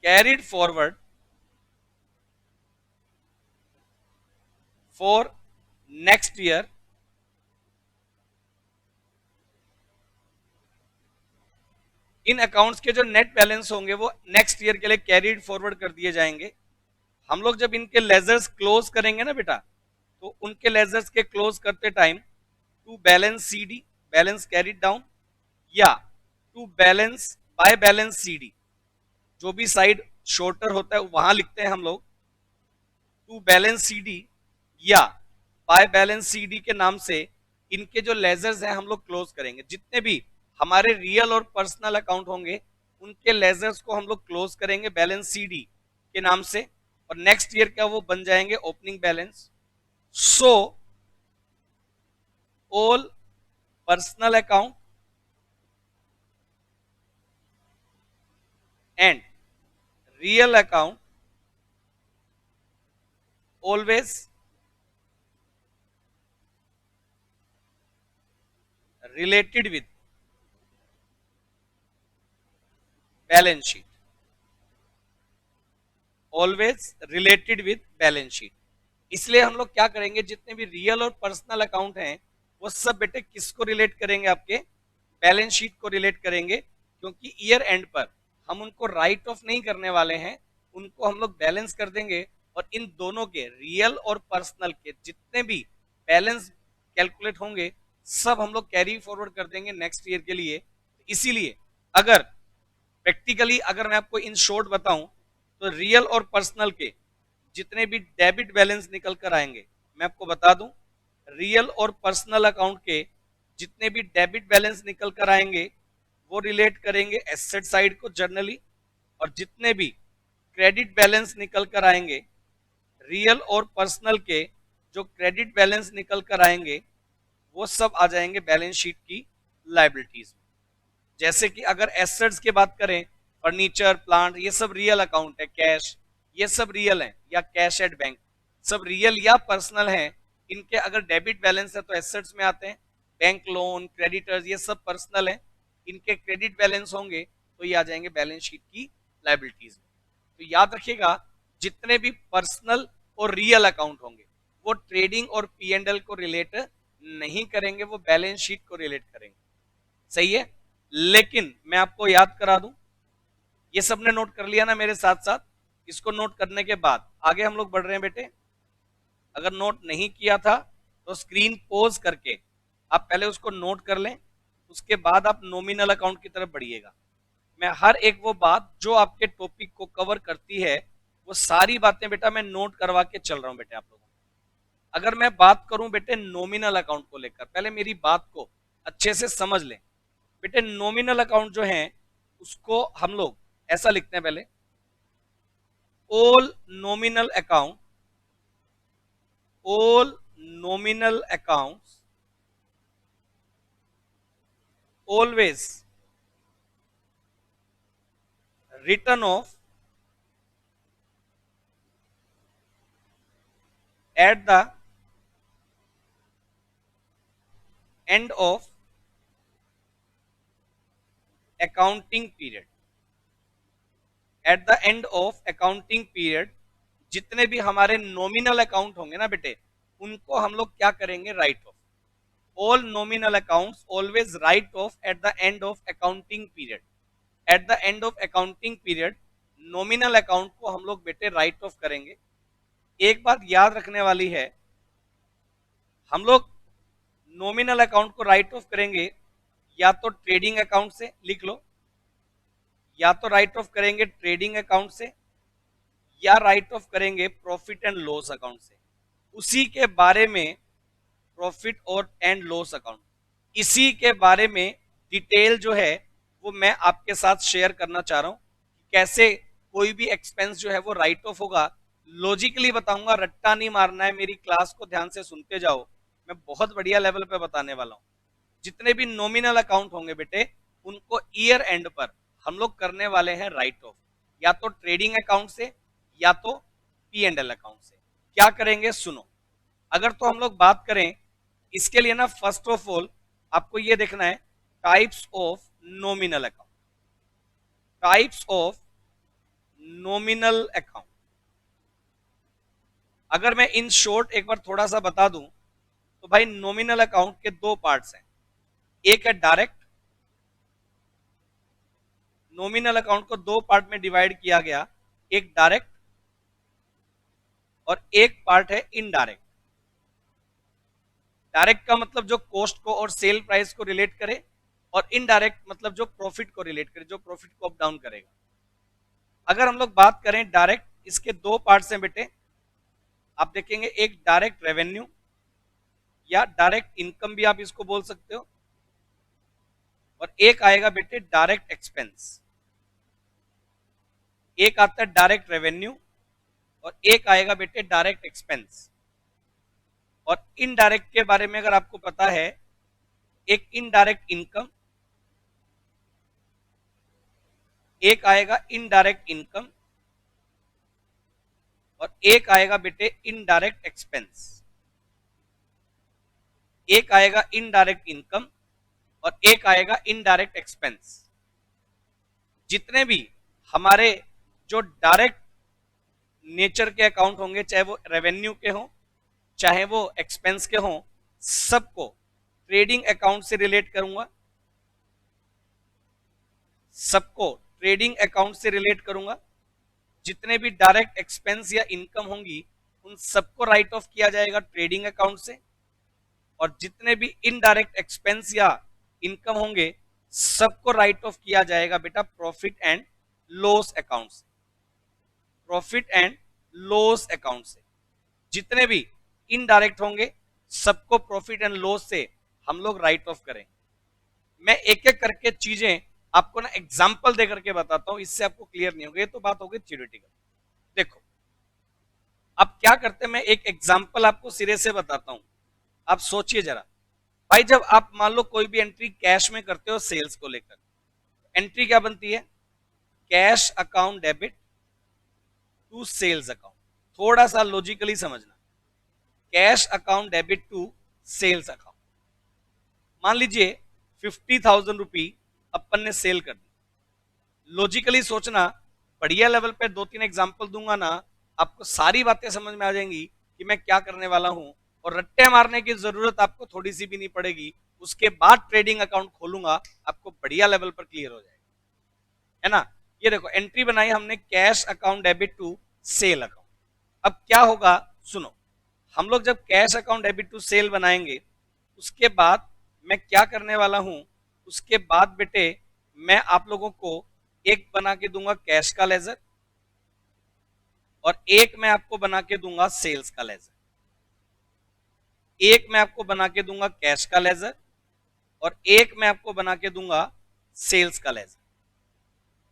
carried forward for next year in accounts के जो नेट बैलेंस होंगे वो नेक्स्ट ईयर के लिए कैरीड फॉरवर्ड कर दिए जाएंगे. हम लोग जब इनके लेजर्स क्लोज करेंगे ना बेटा, तो उनके लेजर्स के क्लोज करते time to balance CD, balance carried down, या to balance by balance CD, जो भी साइड शॉर्टर होता है वहां लिखते हैं हम लोग टू बैलेंस सीडी या बाय बैलेंस सीडी के नाम से इनके जो लेजर्स हैं हम लोग क्लोज करेंगे. जितने भी हमारे रियल और पर्सनल अकाउंट होंगे उनके लेजर्स को हम लोग क्लोज करेंगे बैलेंस सीडी के नाम से, और नेक्स्ट ईयर का वो बन जाएंगे opening balance. So all personal account and real account always related with balance sheet, always related with balance sheet. इसलिए हम लोग क्या करेंगे, जितने भी रियल और पर्सनल अकाउंट हैं वो सब बेटे किसको रिलेट करेंगे, आपके बैलेंस शीट को रिलेट करेंगे. क्योंकि ईयर एंड पर हम उनको राइट ऑफ नहीं करने वाले हैं, उनको हम लोग बैलेंस कर देंगे. और इन दोनों के रियल और पर्सनल के जितने भी बैलेंस कैलकुलेट होंगे सब हम लोग कैरी फॉरवर्ड कर देंगे नेक्स्ट ईयर के लिए. इसीलिए अगर प्रैक्टिकली अगर मैं आपको इन शॉर्ट बताऊं तो रियल और पर्सनल के जितने भी डेबिट बैलेंस निकल कर आएंगे, मैं आपको बता दूं, रियल और पर्सनल अकाउंट के जितने भी डेबिट बैलेंस निकल कर आएंगे वो रिलेट करेंगे एसेट साइड को जर्नली, और जितने भी क्रेडिट बैलेंस निकल कर आएंगे रियल और पर्सनल के जो क्रेडिट बैलेंस निकल कर आएंगे वो सब आ जाएंगे बैलेंस शीट की लायबिलिटीज. जैसे कि अगर एसेट्स की बात करें, फर्नीचर, प्लांट, ये सब रियल अकाउंट है. कैश, ये सब रियल है, या कैश एट बैंक, सब रियल या पर्सनल है. इनके अगर डेबिट बैलेंस है तो एसेट्स में आते हैं. बैंक लोन, क्रेडिटर्स, ये सब पर्सनल है. इनके क्रेडिट बैलेंस होंगे तो ये आ जाएंगे बैलेंस शीट की लायबिलिटीज में. तो याद रखिएगा, जितने भी पर्सनल और रियल अकाउंट होंगे वो ट्रेडिंग और P&L को रिलेट नहीं करेंगे, वो बैलेंस शीट को रिलेट करेंगे. सही है. लेकिन मैं आपको याद करा दूं, ये सबने नोट कर लिया ना मेरे साथ साथ. इसको नोट करने के बाद आगे हम लोग बढ़ रहे हैं बेटे. अगर नोट नहीं किया था तो स्क्रीन पॉज करके आप पहले उसको नोट कर लें, उसके बाद आप नॉमिनल अकाउंट की तरफ बढ़िएगा. मैं हर एक वो बात जो आपके टॉपिक को कवर करती है, वो सारी बातें बेटा मैं नोट करवा के चल रहा हूं बेटे आप लोगों को। अगर मैं बात करूं बेटे नॉमिनल अकाउंट को लेकर, पहले मेरी बात को अच्छे से समझ लें। बेटे नॉमिनल अकाउंट जो है उसको हम लोग ऐसा लिखते हैं, पहले all nominal account, all nominal accounts always written off at the end of accounting period, at the end of accounting period। जितने भी हमारे नॉमिनल अकाउंट होंगे ना बेटे, उनको हम लोग क्या करेंगे, right of. All nominal accounts always right of at the end of accounting period. At the end of accounting period nominal account को हम लोग बेटे राइट ऑफ करेंगे। एक बात याद रखने वाली है, हम लोग नॉमिनल अकाउंट को राइट ऑफ करेंगे या तो ट्रेडिंग अकाउंट से, लिख लो, या तो राइट ऑफ करेंगे ट्रेडिंग अकाउंट से, या राइट ऑफ करेंगे प्रॉफिट एंड लॉस अकाउंट से। उसी के बारे में प्रॉफिट और एंड लॉस अकाउंट, इसी के बारे में डिटेल जो है वो मैं आपके साथ शेयर करना चाह रहा हूं। कैसे कोई भी एक्सपेंस जो है वो राइट ऑफ होगा, लॉजिकली बताऊंगा, रट्टा नहीं मारना है। मेरी क्लास को ध्यान से सुनते जाओ, मैं बहुत बढ़िया लेवल पे बताने वाला हूं। जितने भी नॉमिनल अकाउंट होंगे बेटे, उनको ईयर एंड पर हम लोग करने वाले हैं राइट ऑफ, या तो ट्रेडिंग अकाउंट से या तो पी एंड एल अकाउंट से। क्या करेंगे सुनो। अगर तो हम लोग बात करें इसके लिए ना, फर्स्ट ऑफ ऑल आपको ये देखना है types of nominal account. Types of nominal account, अगर मैं इन शॉर्ट एक बार थोड़ा सा बता दूं तो भाई नॉमिनल अकाउंट के दो पार्ट्स हैं। एक है डायरेक्ट, नॉमिनल अकाउंट को दो पार्ट में डिवाइड किया गया, एक डायरेक्ट और एक पार्ट है इनडायरेक्ट। डायरेक्ट का मतलब जो कॉस्ट को और सेल प्राइस को रिलेट करे, और इनडायरेक्ट मतलब जो प्रॉफिट को रिलेट करे, जो प्रॉफिट को अप डाउन करेगा। अगर हम लोग बात करें डायरेक्ट, इसके दो पार्ट्स हैं बेटे। आप देखेंगे एक डायरेक्ट रेवेन्यू या डायरेक्ट इनकम भी आप इसको बोल सकते हो, और एक आएगा बेटे डायरेक्ट एक्सपेंस। एक आता है डायरेक्ट रेवेन्यू और एक आएगा बेटे डायरेक्ट एक्सपेंस। और इनडायरेक्ट के बारे में अगर आपको पता है, एक इनडायरेक्ट इनकम, एक आएगा इनडायरेक्ट इनकम और एक आएगा बेटे इनडायरेक्ट एक्सपेंस। एक आएगा इनडायरेक्ट इनकम और एक आएगा इनडायरेक्ट एक्सपेंस। जितने भी हमारे जो डायरेक्ट नेचर के अकाउंट होंगे, चाहे वो रेवेन्यू के हों चाहे वो एक्सपेंस के हों, सबको ट्रेडिंग अकाउंट से रिलेट करूंगा। सबको ट्रेडिंग अकाउंट से रिलेट करूंगा। जितने भी डायरेक्ट एक्सपेंस या इनकम होंगी उन सबको राइट ऑफ किया जाएगा ट्रेडिंग अकाउंट से, और जितने भी इनडायरेक्ट एक्सपेंस या इनकम होंगे सबको राइट ऑफ किया जाएगा बेटा प्रॉफिट एंड लॉस अकाउंट से। प्रॉफिट एंड लॉस अकाउंट से जितने भी इनडायरेक्ट होंगे सबको प्रॉफिट एंड लॉस से हम लोग राइट ऑफ करेंगे। मैं एक एक करके चीजें आपको ना एग्जाम्पल देकर के बताता हूं, इससे आपको क्लियर नहीं होगा। ये तो बात होगी थ्योरेटिकल। देखो अब क्या करते हैं, मैं एक एग्जाम्पल आपको सिरे से बताता हूं, आप सोचिए जरा। भाई जब आप मान लो कोई भी एंट्री कैश में करते हो सेल्स को लेकर, एंट्री क्या बनती है, cash account debit to sales account. थोड़ा सा लॉजिकली समझना, cash account debit to sales account. मान लीजिए 50,000 रुपी अपन ने सेल कर दी। लॉजिकली सोचना, बढ़िया लेवल पे दो तीन एग्जांपल दूंगा ना, आपको सारी बातें समझ में आ जाएंगी कि मैं क्या करने वाला हूं, और रट्टे मारने की जरूरत आपको थोड़ी सी भी नहीं पड़ेगी। उसके बाद ट्रेडिंग अकाउंट खोलूंगा, आपको बढ़िया लेवल पर क्लियर हो जाएगा, है ना। ये देखो एंट्री बनाई हमने, cash account debit to sale account. अब क्या होगा सुनो, हम लोग जब cash account debit to sale बनाएंगे, उसके बाद मैं क्या करने वाला हूं, उसके बाद बेटे मैं आप लोगों को एक बना के दूंगा कैश का लेजर, और एक मैं आपको बना के दूंगा सेल्स का लेजर। एक मैं आपको बना के दूंगा कैश का लेजर, और एक मैं आपको बना के दूंगा सेल्स का लेजर।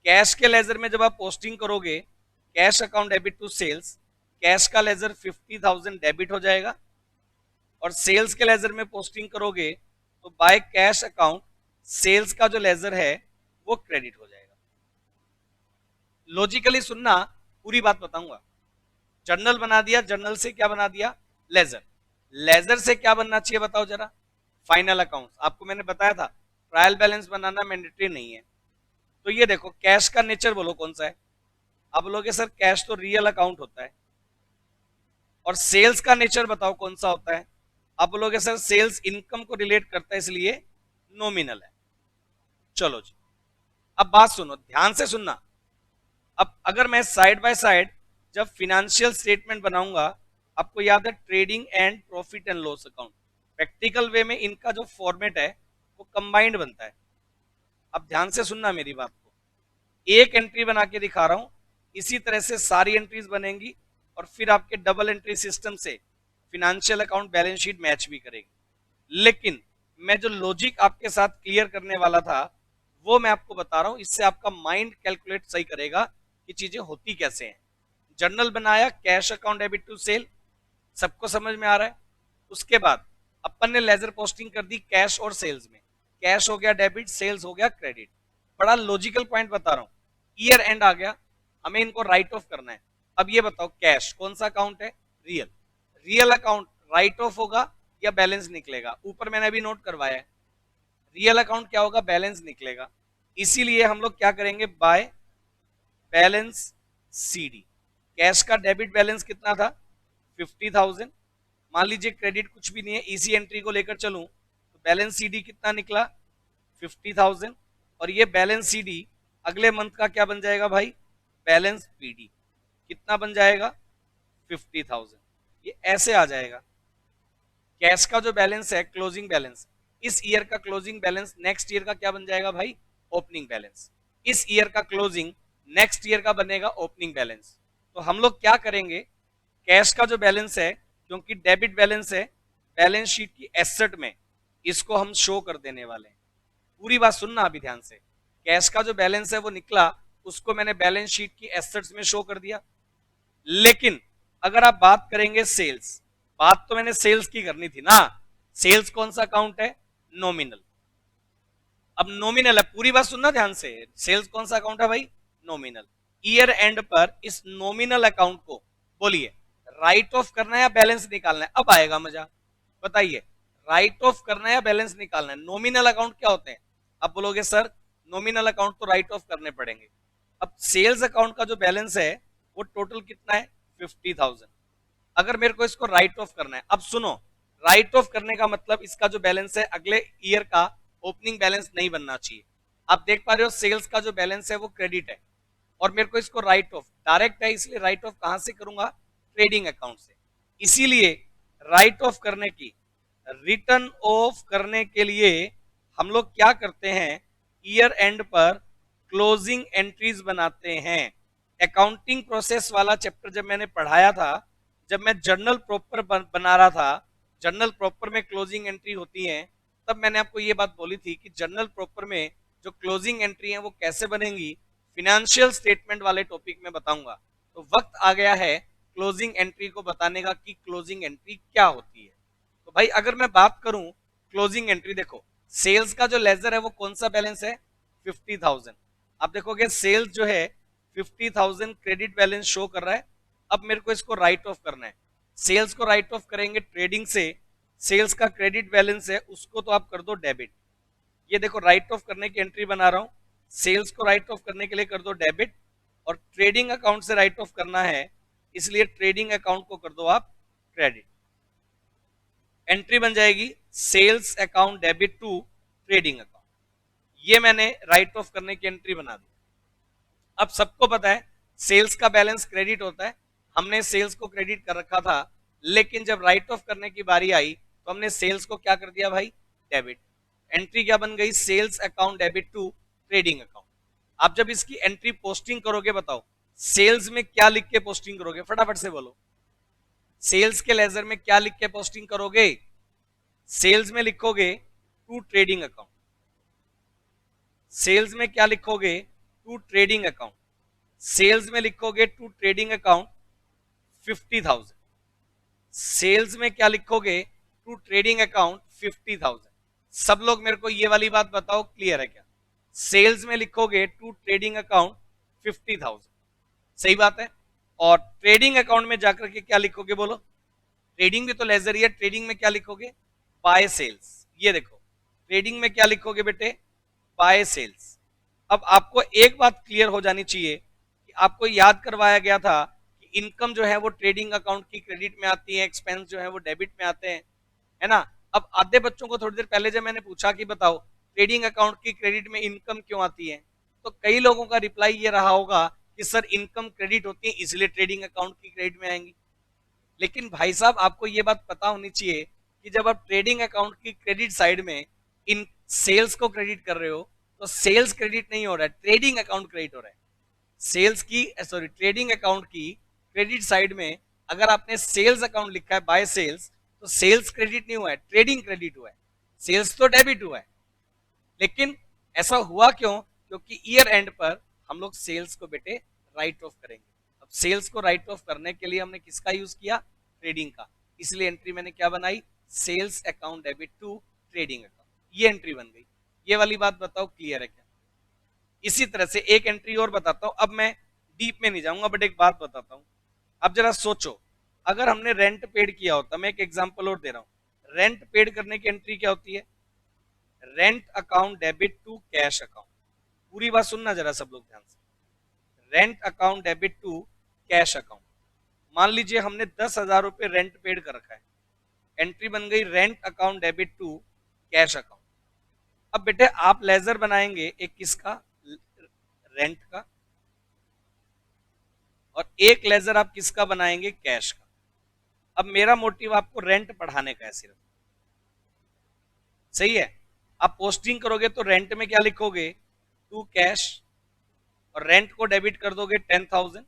कैश के लेजर में जब आप पोस्टिंग करोगे, cash account debit to sales, cash का लेजर 50,000 डेबिट हो जाएगा, और सेल्स के लेजर में पोस्टिंग करोगे तो बाय कैश अकाउंट सेल्स का जो लेजर है वो क्रेडिट हो जाएगा। लॉजिकली सुनना, पूरी बात बताऊंगा। जर्नल बना दिया, जर्नल से क्या बना दिया, लेजर। लेजर से क्या बनना चाहिए बताओ जरा, फाइनल अकाउंट्स। आपको मैंने बताया था ट्रायल बैलेंस बनाना मैंडेटरी नहीं है। तो ये देखो, कैश का नेचर बोलो कौन सा है। आप बोलोगे सर कैश तो रियल अकाउंट होता है। और सेल्स का नेचर बताओ कौन सा होता है। आप बोलोगे सर सेल्स इनकम को रिलेट करता है इसलिए नॉमिनल है। चलो जी, अब बात सुनो, ध्यान से सुनना। अब अगर मैं साइड बाय साइड जब फिनेंशियल स्टेटमेंट बनाऊंगा, आपको याद है trading and profit and loss account, practical way में इनका जो फॉर्मेट है वो कंबाइंड बनता है। अब ध्यान से सुनना मेरी बात को, एक एंट्री बना के दिखा रहा हूं, इसी तरह से सारी एंट्रीज बनेंगी, और फिर आपके डबल एंट्री सिस्टम से financial account balance sheet match भी करेगी। लेकिन मैं जो लॉजिक आपके साथ क्लियर करने वाला था वो मैं आपको बता रहा हूं, इससे आपका माइंड कैलकुलेट सही करेगा कि चीजें होती कैसे हैं। जर्नल बनाया, cash account debit to sale, सबको समझ में आ रहा है। उसके बाद अपन ने लेजर पोस्टिंग कर दी कैश और सेल्स में, कैश हो गया डेबिट, सेल्स हो गया क्रेडिट। बड़ा लॉजिकल पॉइंट बता रहा हूं, ईयर एंड आ गया, हमें इनको राइट ऑफ करना है। अब ये बताओ कैश कौन सा अकाउंट है, real. Real account right of होगा या बैलेंस निकलेगा, ऊपर मैंने अभी नोट करवाया है। रियल अकाउंट क्या होगा, बैलेंस निकलेगा। इसीलिए हम लोग क्या करेंगे, बाय बैलेंस सीडी। कैश का डेबिट बैलेंस कितना था, 50,000। मान लीजिए क्रेडिट कुछ भी नहीं है, इसी एंट्री को लेकर चलूं तो बैलेंस सीडी कितना निकला, 50,000। और ये बैलेंस सीडी अगले मंथ का क्या बन जाएगा भाई, बैलेंस पीडी। कितना बन जाएगा, 50,000। ये ऐसे आ जाएगा। कैश का जो बैलेंस है क्लोजिंग बैलेंस, इस ईयर का क्लोजिंग बैलेंस नेक्स्ट ईयर का क्या बन जाएगा भाई, ओपनिंग बैलेंस। इस ईयर का क्लोजिंग नेक्स्ट ईयर का बनेगा ओपनिंग बैलेंस। तो हम लोग क्या करेंगे, कैश का जो बैलेंस है, क्योंकि डेबिट बैलेंस है, बैलेंस शीट की एसेट में इसको हम शो कर देने वाले हैं। पूरी बात सुनना अभी ध्यान से। कैश का जो बैलेंस है वो निकला, उसको मैंने बैलेंस शीट की एसेट्स में शो कर दिया। लेकिन अगर आप बात करेंगे सेल्स, बात तो मैंने सेल्स की करनी थी ना। सेल्स कौन सा अकाउंट है, नॉमिनल। अब नॉमिनल है, पूरी बात सुनना ध्यान से। सेल्स कौन सा अकाउंट है भाई, नॉमिनल। ईयर एंड पर इस नॉमिनल अकाउंट को बोलिए राइट ऑफ करना है या बैलेंस निकालना है। अब आएगा मजा, बताइए राइट ऑफ करना है या बैलेंस निकालना है। नॉमिनल अकाउंट क्या होते हैं, अब बोलोगे सर नॉमिनल अकाउंट तो राइट ऑफ करने पड़ेंगे। अब सेल्स अकाउंट का जो बैलेंस है वो टोटल कितना है, 50,000। अगर मेरे को इसको राइट ऑफ करना है, अब सुनो, राइट ऑफ करने का मतलब इसका जो बैलेंस है अगले ईयर का ओपनिंग बैलेंस नहीं बनना चाहिए। आप देख पा रहे हो सेल्स का जो बैलेंस है वो क्रेडिट है, और मेरे को इसको राइट ऑफ डायरेक्ट है, इसलिए राइट ऑफ कहां से करूंगा, ट्रेडिंग अकाउंट से। इसीलिए राइट ऑफ करने की, रिटर्न ऑफ करने के लिए हम लोग क्या करते हैं, ईयर एंड पर क्लोजिंग एंट्रीज बनाते हैं। अकाउंटिंग प्रोसेस वाला चैप्टर जब मैंने पढ़ाया था, जब मैं जर्नल प्रॉपर बना रहा था, जर्नल प्रॉपर में क्लोजिंग एंट्री होती है, तब मैंने आपको ये बात बोली थी कि जर्नल प्रॉपर में जो क्लोजिंग एंट्री है वो कैसे बनेंगी, फिनेंशियल स्टेटमेंट वाले टॉपिक में बताऊंगा। तो वक्त आ गया है क्लोजिंग एंट्री को बताने का कि क्लोजिंग एंट्री क्या होती है। तो भाई अगर मैं बात करूं क्लोजिंग एंट्री, देखो सेल्स का जो लेजर है वो कौन सा बैलेंस है, 50,000। आप देखोगे सेल्स जो है 50,000 क्रेडिट बैलेंस शो कर रहा है। अब मेरे को इसको राइट ऑफ करना है। सेल्स को राइट ऑफ करेंगे ट्रेडिंग से, सेल्स का क्रेडिट बैलेंस है उसको तो आप कर दो डेबिट। ये देखो राइट ऑफ करने की एंट्री बना रहा हूं, सेल्स को राइट ऑफ करने के लिए कर दो डेबिट, और ट्रेडिंग अकाउंट से राइट ऑफ करना है इसलिए ट्रेडिंग अकाउंट को कर दो आप क्रेडिट। एंट्री बन जाएगी sales account debit to trading account. ये मैंने राइट ऑफ करने की एंट्री बना दी। अब सबको पता है सेल्स का बैलेंस क्रेडिट होता है, हमने सेल्स को क्रेडिट कर रखा था, लेकिन जब राइट ऑफ करने की बारी आई तो हमने सेल्स को क्या कर दिया भाई, डेबिट। एंट्री क्या बन गई, sales account debit to trading account. आप जब इसकी एंट्री पोस्टिंग करोगे, बताओ सेल्स में क्या लिख के पोस्टिंग करोगे, फटाफट से बोलो। सेल्स के लेजर में क्या लिख के पोस्टिंग करोगे? सेल्स में लिखोगे टू ट्रेडिंग अकाउंट। सेल्स में क्या लिखोगे? To trading account. सेल्स में लिखोगे टू ट्रेडिंग अकाउंट 50,000। सेल्स में क्या लिखोगे? To trading account 50,000। सब लोग मेरे को ये वाली बात बताओ, क्लियर है क्या? सेल्स में लिखोगे टू ट्रेडिंग अकाउंट 50,000, सही बात है। और ट्रेडिंग अकाउंट में जाकर के क्या लिखोगे बोलो? ट्रेडिंग भी तो लेजर ही है, ट्रेडिंग में क्या लिखोगे? By sales. ये देखो ट्रेडिंग में क्या लिखोगे बेटे? By sales. अब आपको एक बात क्लियर हो जानी चाहिए कि आपको याद करवाया गया था कि इनकम जो है वो ट्रेडिंग अकाउंट की क्रेडिट में आती है, एक्सपेंस जो है वो डेबिट में आते हैं, है ना। अब आधे बच्चों को थोड़ी देर पहले जब मैंने पूछा कि बताओ ट्रेडिंग अकाउंट की क्रेडिट में इनकम क्यों आती है, तो कई लोगों का रिप्लाई ये रहा होगा कि सर इनकम क्रेडिट होती है इसलिए ट्रेडिंग अकाउंट की क्रेडिट में आएंगी। लेकिन भाई साहब आपको ये बात पता होनी चाहिए कि जब आप ट्रेडिंग अकाउंट की क्रेडिट साइड में इन सेल्स को क्रेडिट कर रहे हो तो सेल्स क्रेडिट नहीं हो रहा है, ट्रेडिंग अकाउंट क्रेडिट हो रहा है। सेल्स की सॉरी ट्रेडिंग अकाउंट की क्रेडिट साइड में अगर आपने सेल्स अकाउंट लिखा है बाय सेल्स, तो सेल्स क्रेडिट नहीं हुआ है, ट्रेडिंग क्रेडिट हुआ है। सेल्स तो डेबिट हुआ है, लेकिन ऐसा हुआ क्यों? क्योंकि ईयर एंड पर हम लोग सेल्स को बेटे राइट ऑफ करेंगे। अब सेल्स को राइट ऑफ करने के लिए हमने किसका यूज किया? ट्रेडिंग का। इसलिए एंट्री मैंने क्या बनाई? Sales account debit to trading account, ये एंट्री बन गई। ये वाली बात बताओ क्लियर है क्या? इसी तरह से एक एंट्री और बताता हूं, अब मैं डीप में नहीं जाऊंगा बट एक बात बताता हूं। अब जरा सोचो, अगर हमने रेंट पेड किया होता, मैं एक एग्जांपल और दे रहा हूं, रेंट पेड करने की एंट्री क्या होती है? Rent account debit to cash account. पूरी बात सुनना जरा सब लोग ध्यान से। Rent account debit to cash account. मान लीजिए हमने 10,000 रुपए रेंट पेड कर रखा है, एंट्री बन गई rent account debit to cash account. अब बेटे आप लेजर बनाएंगे एक किसका? रेंट का, और एक लेजर आप किसका बनाएंगे? कैश का। अब मेरा मोटिव आपको रेंट पढ़ाने का है सिर्फ, सही है। आप पोस्टिंग करोगे तो रेंट में क्या लिखोगे? टू कैश, और रेंट को डेबिट कर दोगे 10,000,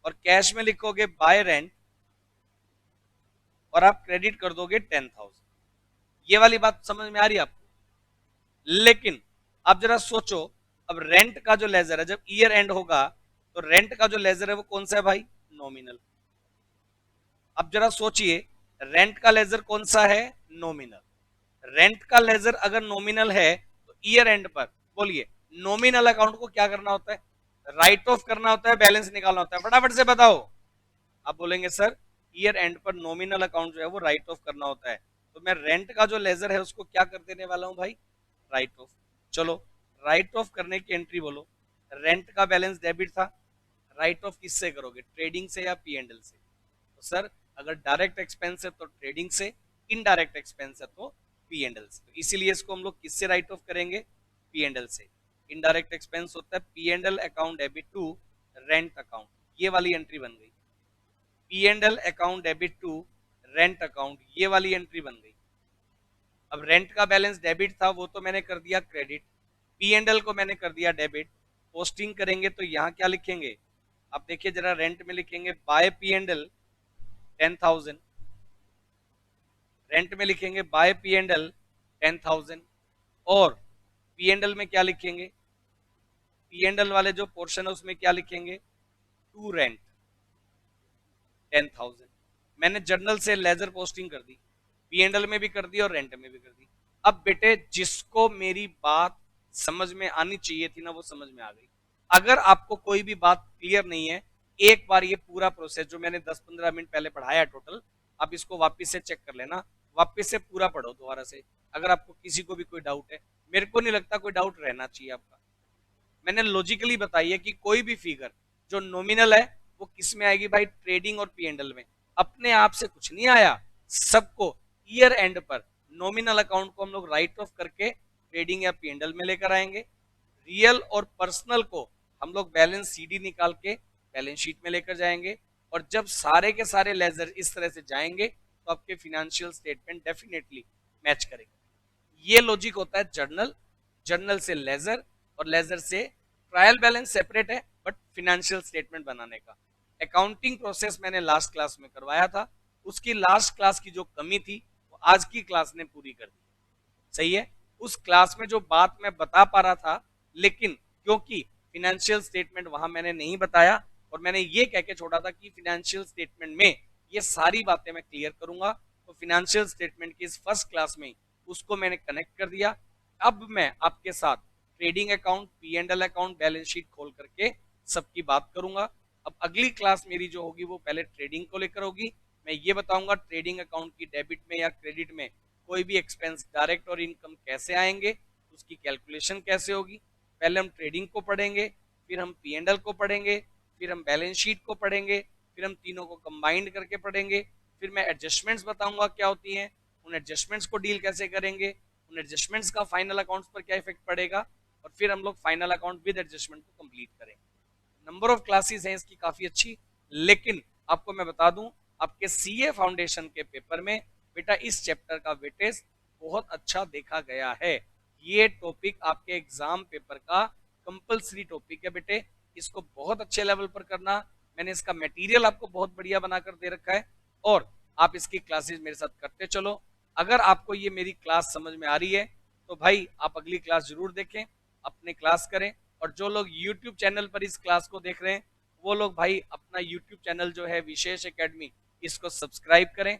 और कैश में लिखोगे बाय रेंट, और आप क्रेडिट कर दोगे 10,000। ये वाली बात समझ में आ रही है आपको? लेकिन आप जरा सोचो, अब रेंट का जो लेजर है जब ईयर एंड होगा तो रेंट का जो लेजर है वो कौन सा है भाई? नॉमिनल। अब जरा सोचिए, रेंट का लेजर कौन सा है? नॉमिनल। रेंट का लेजर अगर नॉमिनल है तो ईयर एंड पर बोलिए नॉमिनल अकाउंट को क्या करना होता है? राइट ऑफ करना होता है, बैलेंस निकालना होता है। फटाफट से बताओ। आप बोलेंगे सर ईयर एंड पर नॉमिनल अकाउंट जो है वो राइट ऑफ करना होता है, तो मैं रेंट का जो लेजर है उसको क्या कर देने वाला हूं भाई? Right of. चलो राइट ऑफ करने की एंट्री बोलो। रेंट का बैलेंस डेबिट था, राइट ऑफ किससे करोगे? ट्रेडिंग से या पी एंड एल से? तो सर अगर डायरेक्ट एक्सपेंस है तो ट्रेडिंग से, इनडायरेक्ट एक्सपेंस है तो पी एंड एल से। तो इसीलिए इसको हम लोग किससे राइट ऑफ करेंगे? पी एंड एल से। इनडायरेक्ट एक्सपेंस होता है P and L account debit to rent account, ये वाली एंट्री बन गई। P and L account debit to rent account, ये वाली एंट्री बन गई। अब रेंट का बैलेंस डेबिट था वो तो मैंने कर दिया क्रेडिट, पी एंड एल को मैंने कर दिया डेबिट। पोस्टिंग करेंगे तो यहाँ क्या लिखेंगे? आप देखिए जरा, रेंट में लिखेंगे by P and L 10,000, rent में लिखेंगे बाय पी एंड एल 10,000, और पी एंड एल में क्या लिखेंगे? पी एंड एल वाले जो पोर्शन है उसमें क्या लिखेंगे? To rent 10,000। मैंने जर्नल से लेजर पोस्टिंग कर दी, पी एंड एल में भी कर दी और रेंट में भी कर दी। अब बेटे जिसको मेरी बात समझ में आनी चाहिए थी ना वो समझ में आ गई। अगर आपको कोई भी बात क्लियर नहीं है, एक बार ये पूरा प्रोसेस जो मैंने 10-15 मिनट पहले पढ़ाया टोटल, आप इसको वापस से चेक कर लेना, वापस से पूरा पढ़ो दोबारा से। अगर आपको किसी को भी कोई डाउट है, मेरे को नहीं लगता कोई डाउट रहना चाहिए आपका। मैंने लॉजिकली बताई है कि कोई भी फिगर जो नॉमिनल है वो किस में आएगी भाई? ट्रेडिंग और पी एंड एल में। अपने आप से कुछ नहीं आया, सबको ईयर एंड पर नॉमिनल अकाउंट को हम लोग राइट ऑफ करके ट्रेडिंग या पी एंड एल में लेकर आएंगे। रियल और पर्सनल को हम लोग बैलेंस सीडी निकाल के बैलेंस शीट में लेकर जाएंगे, और जब सारे के सारे लेजर इस तरह से जाएंगे तो आपके फिनेंशियल स्टेटमेंट डेफिनेटली मैच करेंगे। ये लॉजिक होता है जर्नल, जर्नल से लेजर, और लेजर से ट्रायल बैलेंस सेपरेट है, बट फिनेंशियल स्टेटमेंट बनाने का अकाउंटिंग प्रोसेस मैंने लास्ट क्लास में करवाया था। उसकी लास्ट क्लास की जो कमी थी वो आज की क्लास ने पूरी कर दी। सही है। उस क्लास में जो बात मैं बता पा रहा था, लेकिन क्योंकि फिनेंशियल स्टेटमेंट वहां मैंने नहीं बताया, और मैंने ये कह के छोड़ा था कि फिनेंशियल स्टेटमेंट में ये सारी बातें मैं क्लियर करूंगा, तो फिनेंशियल स्टेटमेंट की इस फर्स्ट क्लास में उसको मैंने कनेक्ट कर दिया। अब मैं आपके साथ trading account, P&L account, balance sheet खोल करके सबकी बात करूंगा। अब अगली क्लास मेरी जो होगी वो पहले ट्रेडिंग को लेकर होगी। मैं ये बताऊंगा ट्रेडिंग अकाउंट की डेबिट में या क्रेडिट में कोई भी एक्सपेंस डायरेक्ट और इनकम कैसे आएंगे, उसकी कैलकुलेशन कैसे होगी। पहले हम ट्रेडिंग को पढ़ेंगे, फिर हम P&L को पढ़ेंगे, फिर हम बैलेंस शीट को पढ़ेंगे, फिर हम तीनों को कंबाइंड करके पढ़ेंगे। फिर मैं एडजस्टमेंट्स बताऊंगा क्या होती हैं, उन एडजस्टमेंट्स को डील कैसे करेंगे, उन एडजस्टमेंट्स का फाइनल अकाउंट्स पर क्या इफेक्ट पड़ेगा, और फिर हम लोग फाइनल अकाउंट विद एडजस्टमेंट को कंप्लीट करेंगे। नंबर ऑफ क्लासेस हैं इसकी काफी अच्छी, लेकिन आपको मैं बता दूं आपके सीए फाउंडेशन के पेपर में बेटा इस चैप्टर का वेटेज बहुत अच्छा देखा गया है। ये टॉपिक आपके एग्जाम पेपर का कंपलसरी टॉपिक है बेटे, इसको बहुत अच्छे लेवल पर करना। मैंने इसका मटेरियल आपको बहुत बढ़िया बनाकर दे रखा है, और आप इसकी क्लासेस मेरे साथ करते चलो। अगर आपको ये मेरी क्लास समझ में आ रही है तो भाई आप अगली क्लास जरूर देखें, अपने क्लास करें। और जो लोग YouTube चैनल पर इस क्लास को देख रहे हैं वो लोग भाई अपना YouTube चैनल जो है विशेष एकेडमी, इसको सब्सक्राइब करें।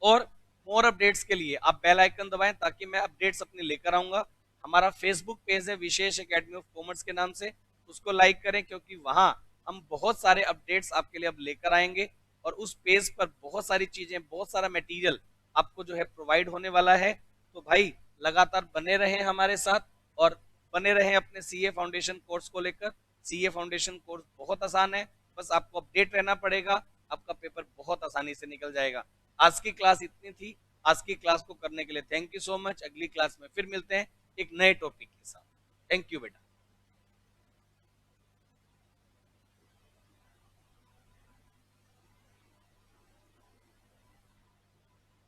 और मोर अपडेट्स के लिए आप बेल आइकन दबाएं ताकि मैं अपडेट्स अपने लेकर आऊंगा। हमारा फेसबुक पेज है विशेष एकेडमी ऑफ कॉमर्स के नाम से, उसको लाइक करें क्योंकि वहां हम बहुत सारे अपडेट्स आपके लिए अब लेकर आएंगे, और उस पेज पर बहुत सारी चीजें, बहुत सारा मटेरियल आपको जो है प्रोवाइड होने वाला है। तो भाई लगातार बने रहें हमारे साथ, और बने रहें अपने सीए फाउंडेशन कोर्स को लेकर। सीए फाउंडेशन कोर्स बहुत आसान है, बस आपको अपडेट रहना पड़ेगा, आपका पेपर बहुत आसानी से निकल जाएगा। आज की क्लास इतनी थी। आज की क्लास को करने के लिए थैंक यू सो मच। अगली क्लास में फिर मिलते हैं एक नए टॉपिक के साथ। थैंक यू बेटा।